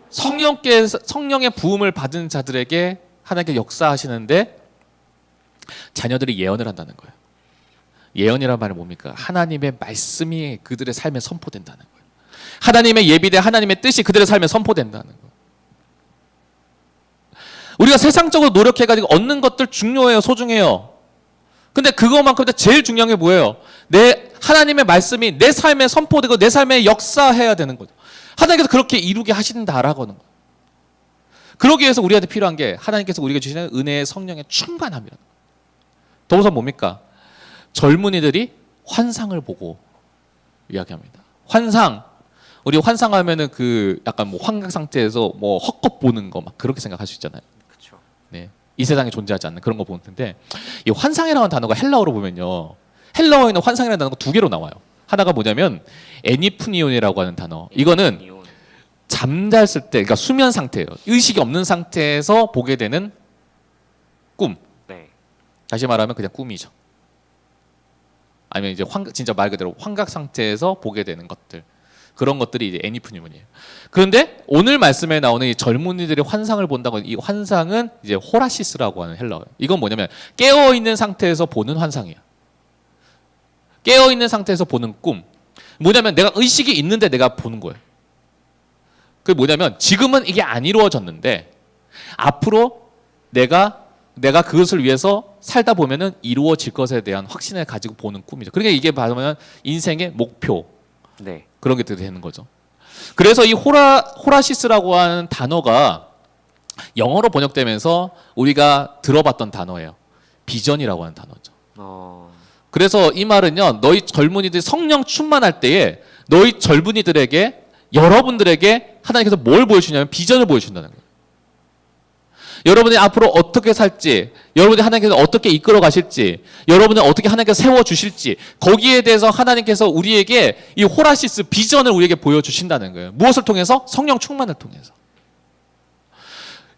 성령의 부음을 받은 자들에게 하나님께 역사하시는데 자녀들이 예언을 한다는 거예요. 예언이란 말은 뭡니까? 하나님의 말씀이 그들의 삶에 선포된다는 거예요. 하나님의 예비대 하나님의 뜻이 그들의 삶에 선포된다는 거예요. 우리가 세상적으로 노력해가지고 얻는 것들 중요해요. 소중해요. 근데 그것만큼 제일 중요한 게 뭐예요? 내 하나님의 말씀이 내 삶에 선포되고 내 삶에 역사해야 되는 거죠. 하나님께서 그렇게 이루게 하신다라고 하는 거예요. 그러기 위해서 우리한테 필요한 게 하나님께서 우리에게 주시는 은혜의 성령의 충만함이라는 거예요. 더워서 뭡니까? 젊은이들이 환상을 보고 이야기합니다. 환상. 우리 환상하면은 그 약간 뭐 환각 상태에서 뭐 헛것 보는 거 막 그렇게 생각할 수 있잖아요. 그렇죠. 네. 이 세상에 존재하지 않는 그런 거 보는 텐데 이 환상이라는 단어가 헬라어로 보면요. 헬라어에는 환상이라는 단어가 두 개로 나와요. 하나가 뭐냐면 에니프니온이라고 하는 단어. 이거는 이온. 잠잤을 때, 그러니까 수면 상태예요. 의식이 없는 상태에서 보게 되는 꿈. 네. 다시 말하면 그냥 꿈이죠. 아니면 이제 진짜 말 그대로 환각 상태에서 보게 되는 것들. 그런 것들이 이제 애니프니문이에요. 그런데 오늘 말씀에 나오는 이 젊은이들의 환상을 본다고 이 환상은 이제 호라시스라고 하는 헬라어예요. 이건 뭐냐면 깨어 있는 상태에서 보는 환상이에요. 깨어 있는 상태에서 보는 꿈. 뭐냐면 내가 의식이 있는데 내가 보는 거예요. 그게 뭐냐면 지금은 이게 안 이루어졌는데 앞으로 내가 그것을 위해서 살다 보면은 이루어질 것에 대한 확신을 가지고 보는 꿈이죠. 그러니까 이게 말하면 인생의 목표. 네. 그런 게 되는 거죠. 그래서 이 호라시스라고 하는 단어가 영어로 번역되면서 우리가 들어봤던 단어예요. 비전이라고 하는 단어죠. 그래서 이 말은요, 너희 젊은이들이 성령 충만할 때에 너희 젊은이들에게 여러분들에게 하나님께서 뭘 보여주냐면 비전을 보여준다는 거예요. 여러분이 앞으로 어떻게 살지, 여러분이 하나님께서 어떻게 이끌어 가실지, 여러분을 어떻게 하나님께서 세워 주실지, 거기에 대해서 하나님께서 우리에게 이 호라시스 비전을 우리에게 보여주신다는 거예요. 무엇을 통해서? 성령 충만을 통해서.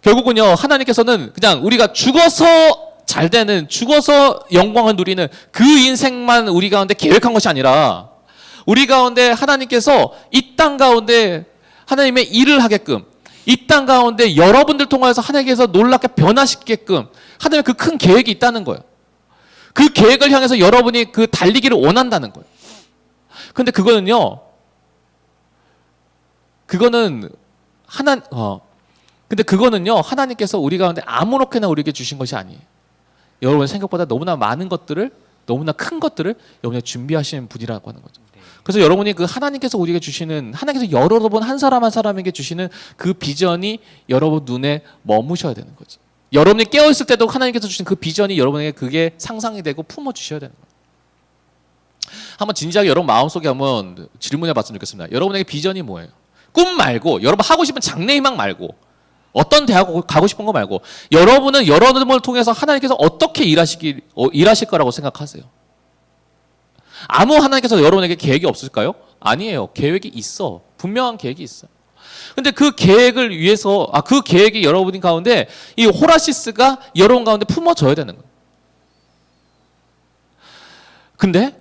결국은요, 하나님께서는 그냥 우리가 죽어서 잘 되는, 죽어서 영광을 누리는 그 인생만 우리 가운데 계획한 것이 아니라 우리 가운데 하나님께서 이 땅 가운데 하나님의 일을 하게끔, 이 땅 가운데 여러분들 통해서 하나님께서 놀랍게 변화시키게끔 하나님의 그 큰 계획이 있다는 거예요. 그 계획을 향해서 여러분이 그 달리기를 원한다는 거예요. 근데 그거는요, 근데 그거는요, 하나님께서 우리 가운데 아무렇게나 우리에게 주신 것이 아니에요. 여러분 생각보다 너무나 많은 것들을, 너무나 큰 것들을 여러분이 준비하시는 분이라고 하는 거죠. 그래서 여러분이 그 하나님께서 우리에게 주시는, 하나님께서 여러분 한 사람 한 사람에게 주시는 그 비전이 여러분 눈에 머무셔야 되는 거죠. 여러분이 깨어있을 때도 하나님께서 주신 그 비전이 여러분에게 그게 상상이 되고 품어주셔야 되는 거예요. 한번 진지하게 여러분 마음속에 한번 질문해 봤으면 좋겠습니다. 여러분에게 비전이 뭐예요? 꿈 말고, 여러분 하고 싶은 장래희망 말고, 어떤 대학 가고 싶은 거 말고, 여러분은 여러분을 통해서 하나님께서 어떻게 일하실 거라고 생각하세요? 아무 하나님께서 여러분에게 계획이 없을까요? 아니에요. 계획이 있어. 분명한 계획이 있어요. 근데 그 계획을 위해서, 그 계획이 여러분 가운데 이 호라시스가 여러분 가운데 품어져야 되는 거예요. 근데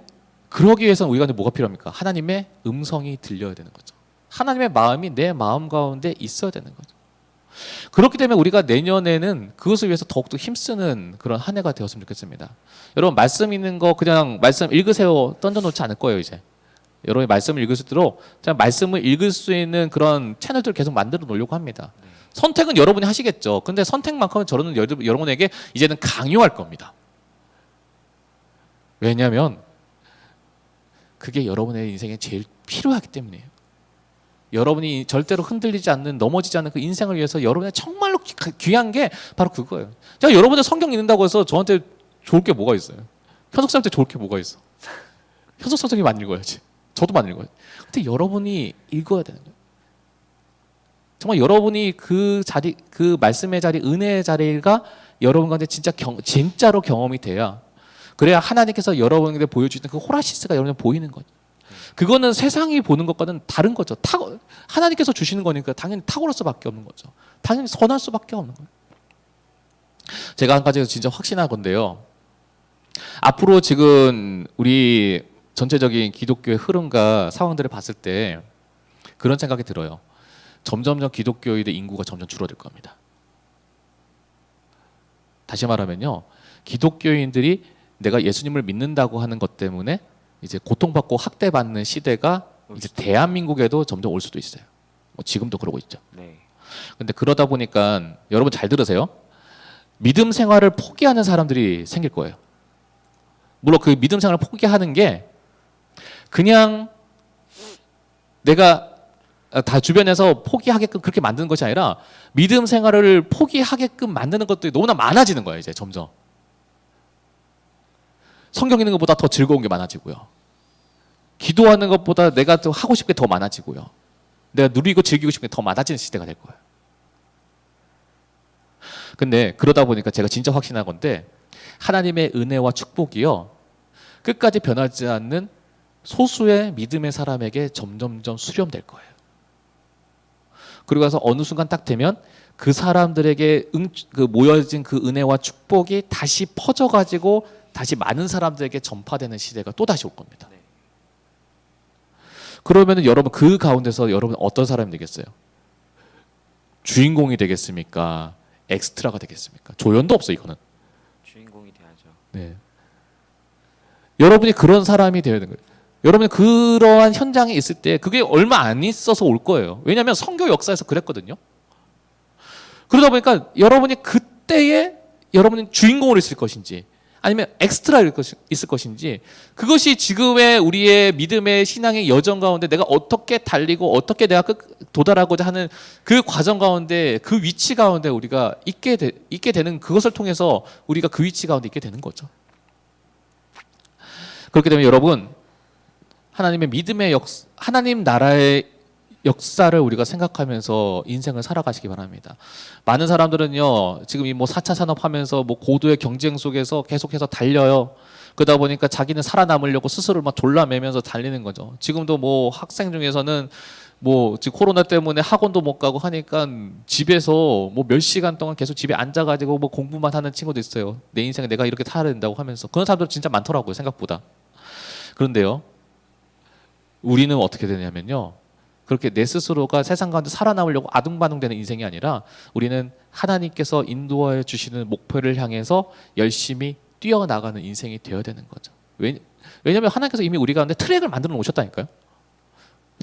그러기 위해서는 우리 가운데 뭐가 필요합니까? 하나님의 음성이 들려야 되는 거죠. 하나님의 마음이 내 마음 가운데 있어야 되는 거죠. 그렇기 때문에 우리가 내년에는 그것을 위해서 더욱더 힘쓰는 그런 한 해가 되었으면 좋겠습니다. 여러분 말씀 있는 거 그냥 말씀 읽으세요 던져놓지 않을 거예요. 이제 여러분이 말씀을 읽을 수 있도록 그냥 말씀을 읽을 수 있는 그런 채널들을 계속 만들어 놓으려고 합니다. 선택은 여러분이 하시겠죠. 근데 선택만큼은 저는 여러분에게 이제는 강요할 겁니다. 왜냐하면 그게 여러분의 인생에 제일 필요하기 때문이에요. 여러분이 절대로 흔들리지 않는, 넘어지지 않는 그 인생을 위해서 여러분의 정말로 귀한 게 바로 그거예요. 제가 여러분의 성경 읽는다고 해서 저한테 좋을 게 뭐가 있어요? 현석 선생한테 좋을 게 뭐가 있어? 현석 선생님 안 읽어야지. 저도 많이 읽어요. 근데 여러분이 읽어야 되는 거예요. 정말 여러분이 그 자리, 그 말씀의 자리, 은혜의 자리가 여러분 가운데 진짜로 경험이 돼야, 그래야 하나님께서 여러분에게 보여주시는 그 호라시스가 여러분에 보이는 거죠. 그거는 세상이 보는 것과는 다른 거죠. 하나님께서 주시는 거니까 당연히 탁월할 수밖에 없는 거죠. 당연히 선할 수밖에 없는 거예요. 제가 한 가지 진짜 확신할 건데요. 앞으로 지금 우리 전체적인 기독교의 흐름과 상황들을 봤을 때 그런 생각이 들어요. 점점점 기독교인의 인구가 점점 줄어들 겁니다. 다시 말하면요, 기독교인들이 내가 예수님을 믿는다고 하는 것 때문에 이제 고통받고 학대받는 시대가 이제 대한민국에도 점점 올 수도 있어요. 뭐 지금도 그러고 있죠. 네. 근데 그러다 보니까 여러분 잘 들으세요. 믿음 생활을 포기하는 사람들이 생길 거예요. 물론 그 믿음 생활을 포기하는 게 그냥 내가 다 주변에서 포기하게끔 그렇게 만드는 것이 아니라 믿음 생활을 포기하게끔 만드는 것들이 너무나 많아지는 거예요. 이제 점점 성경 읽는 것보다 더 즐거운 게 많아지고요. 기도하는 것보다 내가 또 하고 싶은 게 더 많아지고요. 내가 누리고 즐기고 싶은 게 더 많아지는 시대가 될 거예요. 근데 그러다 보니까 제가 진짜 확신한 건데 하나님의 은혜와 축복이요, 끝까지 변하지 않는 소수의 믿음의 사람에게 점점점 수렴될 거예요. 그리고 나서 어느 순간 딱 되면 그 사람들에게 그 모여진 그 은혜와 축복이 다시 퍼져가지고 다시 많은 사람들에게 전파되는 시대가 또 다시 올 겁니다. 그러면은 여러분 그 가운데서 여러분 어떤 사람이 되겠어요? 주인공이 되겠습니까? 엑스트라가 되겠습니까? 조연도 없어 이거는. 주인공이 돼야죠. 네. 여러분이 그런 사람이 되어야 되는 거예요. 여러분이 그러한 현장에 있을 때 그게 얼마 안 있어서 올 거예요. 왜냐하면 선교 역사에서 그랬거든요. 그러다 보니까 여러분이 그때에 여러분이 주인공으로 있을 것인지 아니면 엑스트라 있을 것인지, 그것이 지금의 우리의 믿음의 신앙의 여정 가운데 내가 어떻게 달리고 어떻게 내가 도달하고자 하는 그 과정 가운데 그 위치 가운데 우리가 있게 되는, 그것을 통해서 우리가 그 위치 가운데 있게 되는 거죠. 그렇기 때문에 여러분, 하나님의 믿음의 하나님 나라의 역사를 우리가 생각하면서 인생을 살아가시기 바랍니다. 많은 사람들은요, 지금 이 뭐 4차 산업 하면서 뭐 고도의 경쟁 속에서 계속해서 달려요. 그러다 보니까 자기는 살아남으려고 스스로를 막 졸라매면서 달리는 거죠. 지금도 뭐 학생 중에서는 뭐 지금 코로나 때문에 학원도 못 가고 하니까 집에서 뭐 몇 시간 동안 계속 집에 앉아가지고 뭐 공부만 하는 친구도 있어요. 내 인생에 내가 이렇게 살아야 된다고 하면서. 그런 사람들 진짜 많더라고요, 생각보다. 그런데요, 우리는 어떻게 되냐면요, 그렇게 내 스스로가 세상 가운데 살아남으려고 아둥바둥되는 인생이 아니라 우리는 하나님께서 인도하여 주시는 목표를 향해서 열심히 뛰어나가는 인생이 되어야 되는 거죠. 왜냐하면 하나님께서 이미 우리 가운데 트랙을 만들어 놓으셨다니까요.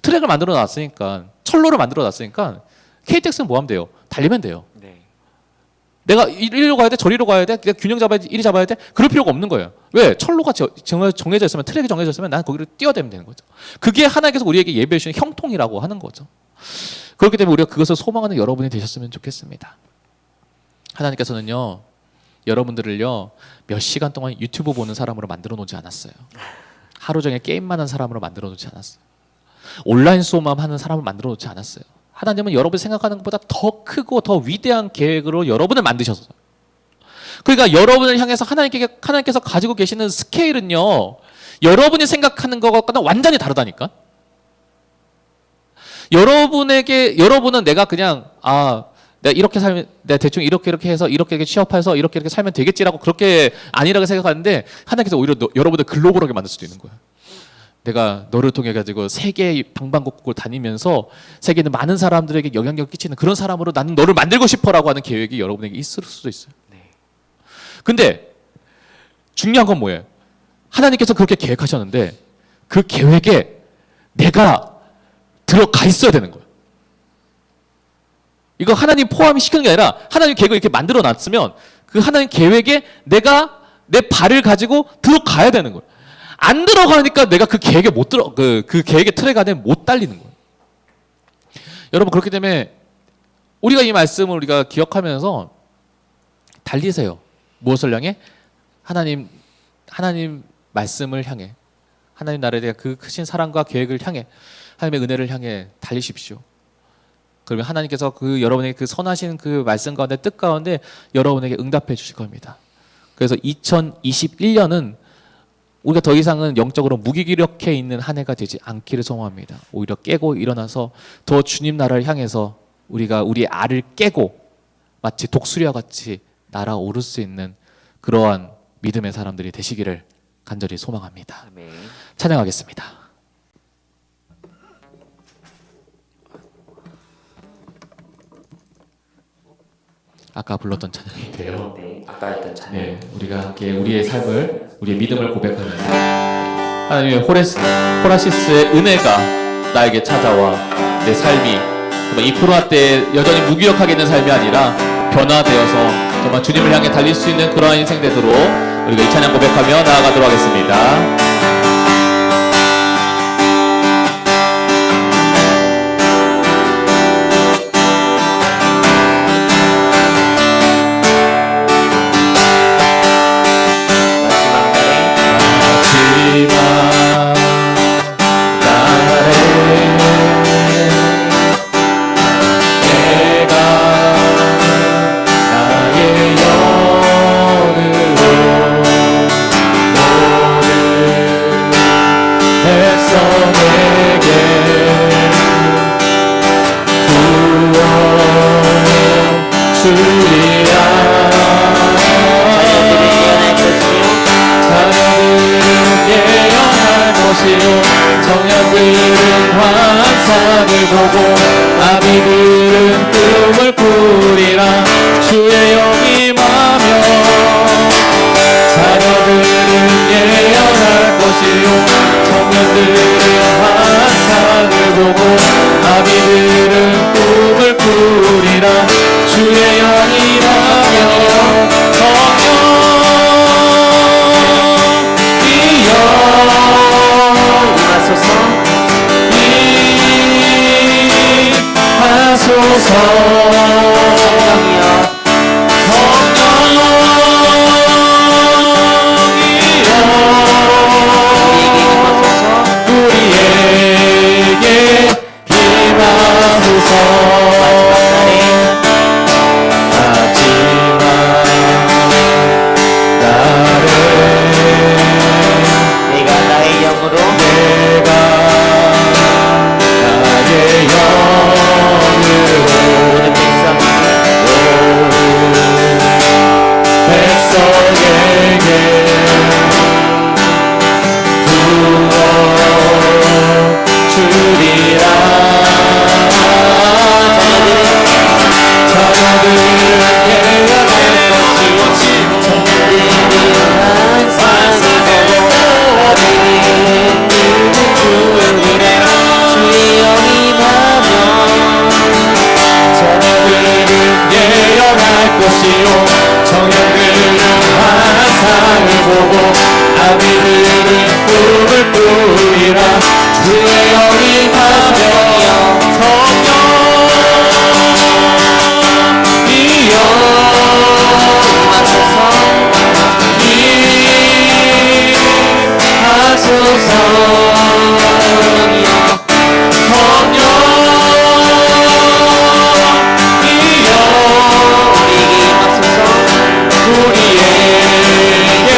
트랙을 만들어 놨으니까, 철로를 만들어 놨으니까 KTX는 뭐 하면 돼요? 달리면 돼요. 네. 내가 이리로 가야 돼, 저리로 가야 돼, 내가 균형 잡아야 돼, 이리 잡아야 돼, 그럴 필요가 없는 거예요. 왜? 철로가 정해져 있으면, 트랙이 정해져 있으면 난 거기를 뛰어대면 되는 거죠. 그게 하나님께서 우리에게 예배해 주시는 형통이라고 하는 거죠. 그렇기 때문에 우리가 그것을 소망하는 여러분이 되셨으면 좋겠습니다. 하나님께서는요, 여러분들을요, 몇 시간 동안 유튜브 보는 사람으로 만들어 놓지 않았어요. 하루 종일 게임만 하는 사람으로 만들어 놓지 않았어요. 온라인 수업만 하는 사람을 만들어 놓지 않았어요. 하나님은 여러분이 생각하는 것보다 더 크고 더 위대한 계획으로 여러분을 만드셨어요. 그러니까 여러분을 향해서 하나님께서 가지고 계시는 스케일은요, 여러분이 생각하는 것과는 완전히 다르다니까. 여러분은 내가 그냥 내가 이렇게 살면, 내가 대충 이렇게 해서 이렇게 취업해서 이렇게 살면 되겠지라고 그렇게 아니라고 생각하는데, 하나님께서 오히려 여러분을 글로벌하게 만들 수도 있는 거예요. 내가 너를 통해 가지고 세계 방방곡곡을 다니면서 세계 있는 많은 사람들에게 영향력을 끼치는 그런 사람으로 나는 너를 만들고 싶어라고 하는 계획이 여러분에게 있을 수도 있어요. 근데 중요한 건 뭐예요? 하나님께서 그렇게 계획하셨는데 그 계획에 내가 들어가 있어야 되는 거예요. 이거 하나님 포함이 시키는 게 아니라 하나님 계획을 이렇게 만들어 놨으면 그 하나님 계획에 내가 내 발을 가지고 들어가야 되는 거예요. 안 들어가니까 내가 그 계획에 그 계획의 틀에 안에 못 달리는 거예요. 여러분, 그렇기 때문에 우리가 이 말씀을 우리가 기억하면서 달리세요. 무엇을 향해? 하나님 말씀을 향해. 하나님 나라에 대한 그 크신 사랑과 계획을 향해 하나님의 은혜를 향해 달리십시오. 그러면 하나님께서 그 여러분에게 그 선하신 그 말씀 가운데 뜻 가운데 여러분에게 응답해 주실 겁니다. 그래서 2021년은 우리가 더 이상은 영적으로 무기력해 있는 한 해가 되지 않기를 소망합니다. 오히려 깨고 일어나서 더 주님 나라를 향해서 우리가 우리의 알을 깨고 마치 독수리와 같이 날아오를 수 있는 그러한 믿음의 사람들이 되시기를 간절히 소망합니다. 아멘. 찬양하겠습니다. 아까 불렀던 찬양인데요. 네, 아까 했던 찬양. 네, 우리가 함께 우리의 삶을, 우리의 믿음을 고백하면서 하나님의 호라시스의 은혜가 나에게 찾아와 내 삶이 정말 이 코로나 때 여전히 무기력하게 있는 삶이 아니라 변화되어서 정말 주님을 향해 달릴 수 있는 그러한 인생 되도록 우리가 이 찬양 고백하며 나아가도록 하겠습니다. 청년들은 환상을 보고 아비들은 꿈을 꾸리라. 주의 영이 임하며 자녀들은 예언할 것이요 청년들은 환상을 보고 아비들은 꿈을 꾸리라. 주의 영이 임하며 성령이여 하소서. 성령이여 우리에게 임하소서. 하지만 나를 내가 나의 영으로 내가 나의 영으로 모든 백성에게 부어 주리라. 자녀들은 예언할 것이요 청년들은 환상을 보고 아비들은 꿈을 꾸리라. 주의 영이 임하며 자녀들은 예언할 것이요 청년들은 환상을 보고 아비들은 꿈을 꾸리라. 주의 영이 임하며 성령이여 임하소서. 우리에게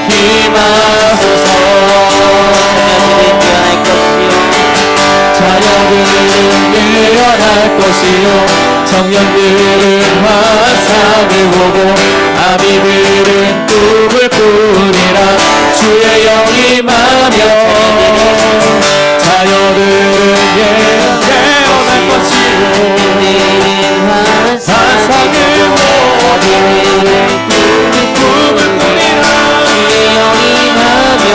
힘하소서. 자녀들은 예언할 것이요 청년들은 환상을 보고 아비들은 꿈을 꾸리라. 주의 영이 임하며 자녀들은 예언할 것이요 환상을 보고 꿈을 꾸리라. 주의 영이 임하며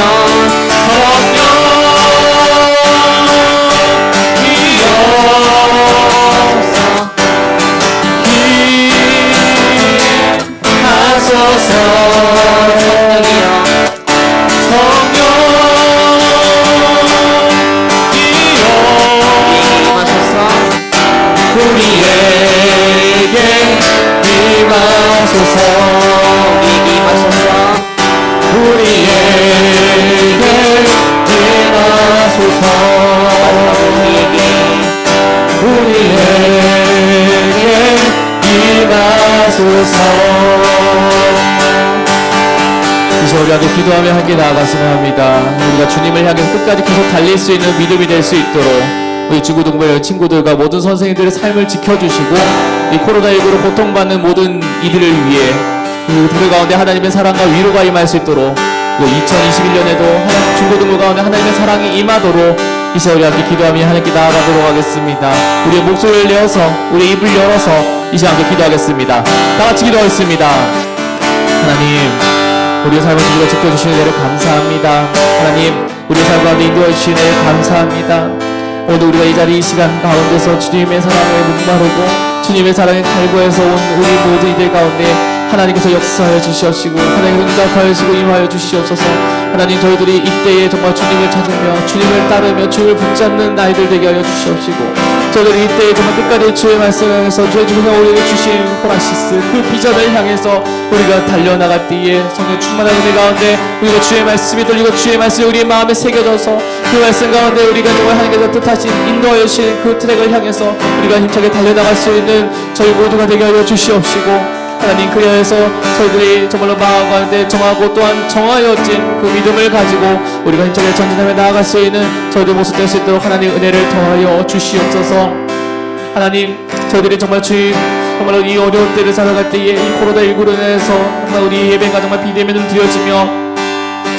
성령이여 힘하소서. 성령이여 하소서. 이제 우리 함께 기도하며 함께 나아갔으면 합니다. 우리가 주님을 향해 끝까지 계속 달릴 수 있는 믿음이 될 수 있도록 우리 중고등부의 친구들과 모든 선생님들의 삶을 지켜주시고 이 코로나19로 고통받는 모든 이들을 위해 그들 가운데 하나님의 사랑과 위로가 임할 수 있도록 2021년에도 중고등부 가운데 하나님의 사랑이 임하도록 이제 우리 함께 기도하며 하나님께 나아가도록 하겠습니다. 우리의 목소리를 내어서 우리의 입을 열어서 이제 함께 기도하겠습니다. 다 같이 기도하겠습니다. 하나님, 우리의 삶을 주시고 지켜주시는 은혜를 감사합니다. 하나님, 우리의 삶 가운데 인도해 주시는 은혜를 감사합니다. 오늘 우리가 이 자리 이 시간 가운데서 주님의 사랑에 목마르고 주님의 사랑에 갈구해서 온 우리 모든 이들 가운데 하나님께서 역사하여 주시옵시고 하나님께서 응답하여 주시고 임하여 주시옵소서. 하나님, 저희들이 이때에 정말 주님을 찾으며 주님을 따르며 주님을 붙잡는 나이들 되게 하여 주시옵시고 저희들이 이때에 정말 끝까지 주의 말씀을 향해서 주의 주께서 우리에게 주신 호라시스 그 비전을 향해서 우리가 달려나갈 때에 성령 충만한 은혜 가운데 우리가 주의 말씀이 들리고 주의 말씀이 우리의 마음에 새겨져서 그 말씀 가운데 우리가 정말 하나님께서 뜻하신 인도하여 주신 그 트랙을 향해서 우리가 힘차게 달려나갈 수 있는 저희 모두가 되게 하여 주시옵시고 하나님, 그리하여서 저희들이 정말로 마음 가운데 정하고 또한 정하여진 그 믿음을 가지고 우리가 힘차게 전진하며 나아갈 수 있는 저희들 모습 될 수 있도록 하나님 은혜를 더하여 주시옵소서. 하나님, 저희들이 정말 정말로 이 어려운 때를 살아갈 때에 이 코로나19로 인해서 정말 우리 예배가 정말 비대면으로 드려지며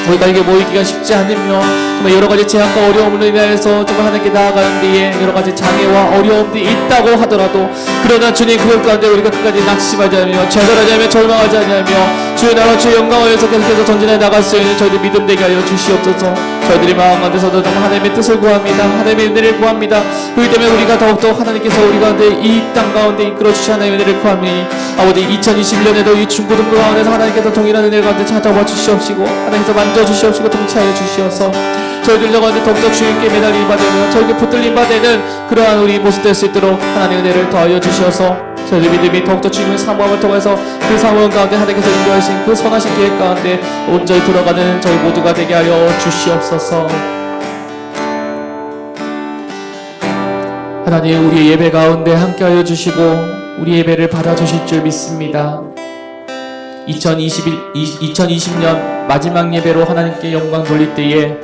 우리가 이게 모이기가 쉽지 않으며 정말 여러 가지 제약과 어려움으로 인해서 정말 하나님께 나아가는 데에 여러 가지 장애와 어려움들이 있다고 하더라도 그러나 주님 그것 가운데 우리가 끝까지 낙심하지 않으며 좌절하지 않으며 절망하지 않으며 주의 나라 주의 영광을 위해서 계속해서 전진해 나갈 수 있는 저희들 믿음 되게 하여 주시옵소서. 저희들이 마음 가운데서도 정말 하나님의 뜻을 구합니다. 하나님의 은혜를 구합니다. 그렇기 때문에 우리가 더욱더 하나님께서 우리 가운데 이 땅 가운데 이끌어 주시 하나님의 은혜를 구합니다. 아버지, 2021년에도 이 중고등부 가운데서 하나님께서 동일한 은혜 가운데 찾아와 주시옵시고 하나님께서 만져주시옵시고 통치하여 주시옵소서. 저희들 가운데 더욱더 주님께 매달림 받으며 저에게 붙들림 받는 그러한 우리 모습 될 수 있도록 하나님의 은혜를 더하여 주시어서 저희들 믿음이 더욱더 주님의 사모함을 통해서 그 사모함 가운데 하나님께서 인도하신 그 선하신 계획 가운데 온전히 들어가는 저희 모두가 되게 하여 주시옵소서. 하나님, 우리의 예배 가운데 함께하여 주시고 우리 예배를 받아주실 줄 믿습니다. 2020년 마지막 예배로 하나님께 영광 돌릴 때에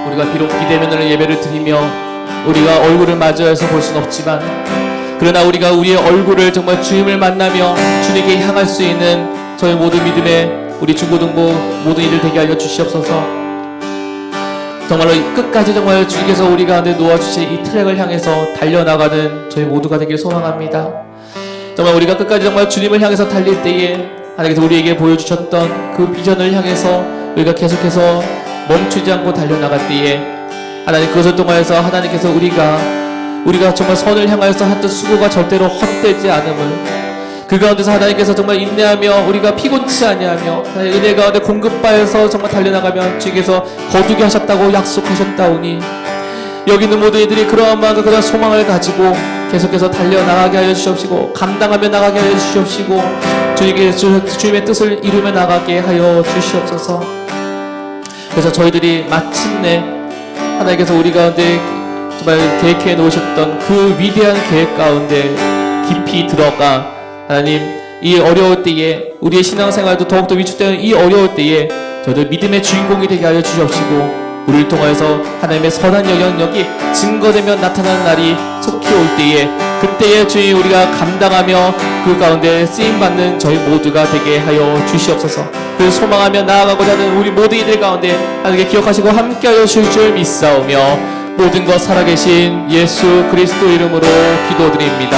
우리가 비록 비대면으로 예배를 드리며 우리가 얼굴을 마주해서 볼 수는 없지만 그러나 우리가 우리의 얼굴을 정말 주님을 만나며 주님께 향할 수 있는 저희 모든 믿음의 우리 중고등부 모든 이들 되게 하여 주시옵소서. 정말로 끝까지 정말 주님께서 우리 가운데 놓아주신 이 트랙을 향해서 달려나가는 저희 모두가 되길 소망합니다. 정말 우리가 끝까지 정말 주님을 향해서 달릴 때에 하나님께서 우리에게 보여주셨던 그 비전을 향해서 우리가 계속해서 멈추지 않고 달려나갈 때에 하나님 그것을 통하여서 하나님께서 우리가 정말 선을 향하여서 했던 수고가 절대로 헛되지 않음을 그 가운데서 하나님께서 정말 인내하며 우리가 피곤치 아니하며 은혜 가운데 공급하여서 정말 달려나가면 주께서 거두게 하셨다고 약속하셨다오니 여기 있는 모든 이들이 그러한 마음과 그러한 소망을 가지고 계속해서 달려나가게 하여 주시옵시고 감당하며 나가게 하여 주시옵시고 주님의 뜻을 이루며 나가게 하여 주시옵소서. 그래서 저희들이 마침내 하나님께서 우리 가운데 정말 계획해 놓으셨던 그 위대한 계획 가운데 깊이 들어가 하나님 이 어려울 때에 우리의 신앙생활도 더욱더 위축되는 이 어려울 때에 저희들 믿음의 주인공이 되게 하여 주시옵시고 우리를 통하여서 하나님의 선한 영향력이 증거되며 나타나는 날이 속히 올 때에 그때에 주님 우리가 감당하며 그 가운데 쓰임받는 저희 모두가 되게 하여 주시옵소서. 그 소망하며 나아가고자 하는 우리 모든 이들 가운데 하나님께 기억하시고 함께하여 주실 줄 믿사오며 모든 것 살아계신 예수 그리스도 이름으로 기도드립니다.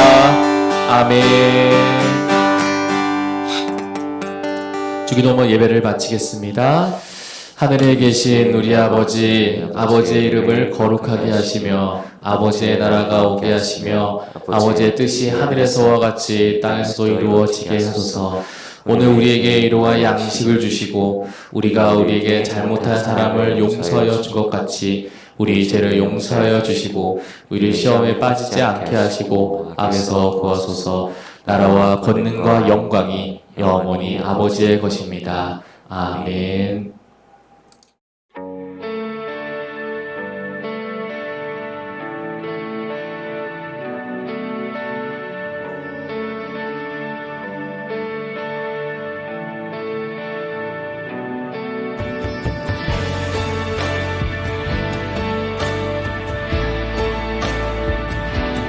아멘. 주기도문 예배를 마치겠습니다. 하늘에 계신 우리 아버지의 이름을 거룩하게 하시며 아버지의 나라가 오게 하시며 아버지의 뜻이 하늘에서와 같이 땅에서도 이루어지게 하소서. 오늘 우리에게 일용할 양식을 주시고 우리가 우리에게 잘못한 사람을 용서하여 준 것 같이 우리 죄를 용서하여 주시고 우리 시험에 빠지지 않게 하시고 악에서 구하소서. 나라와 권능과 영광이 영원히 아버지의 것입니다. 아멘.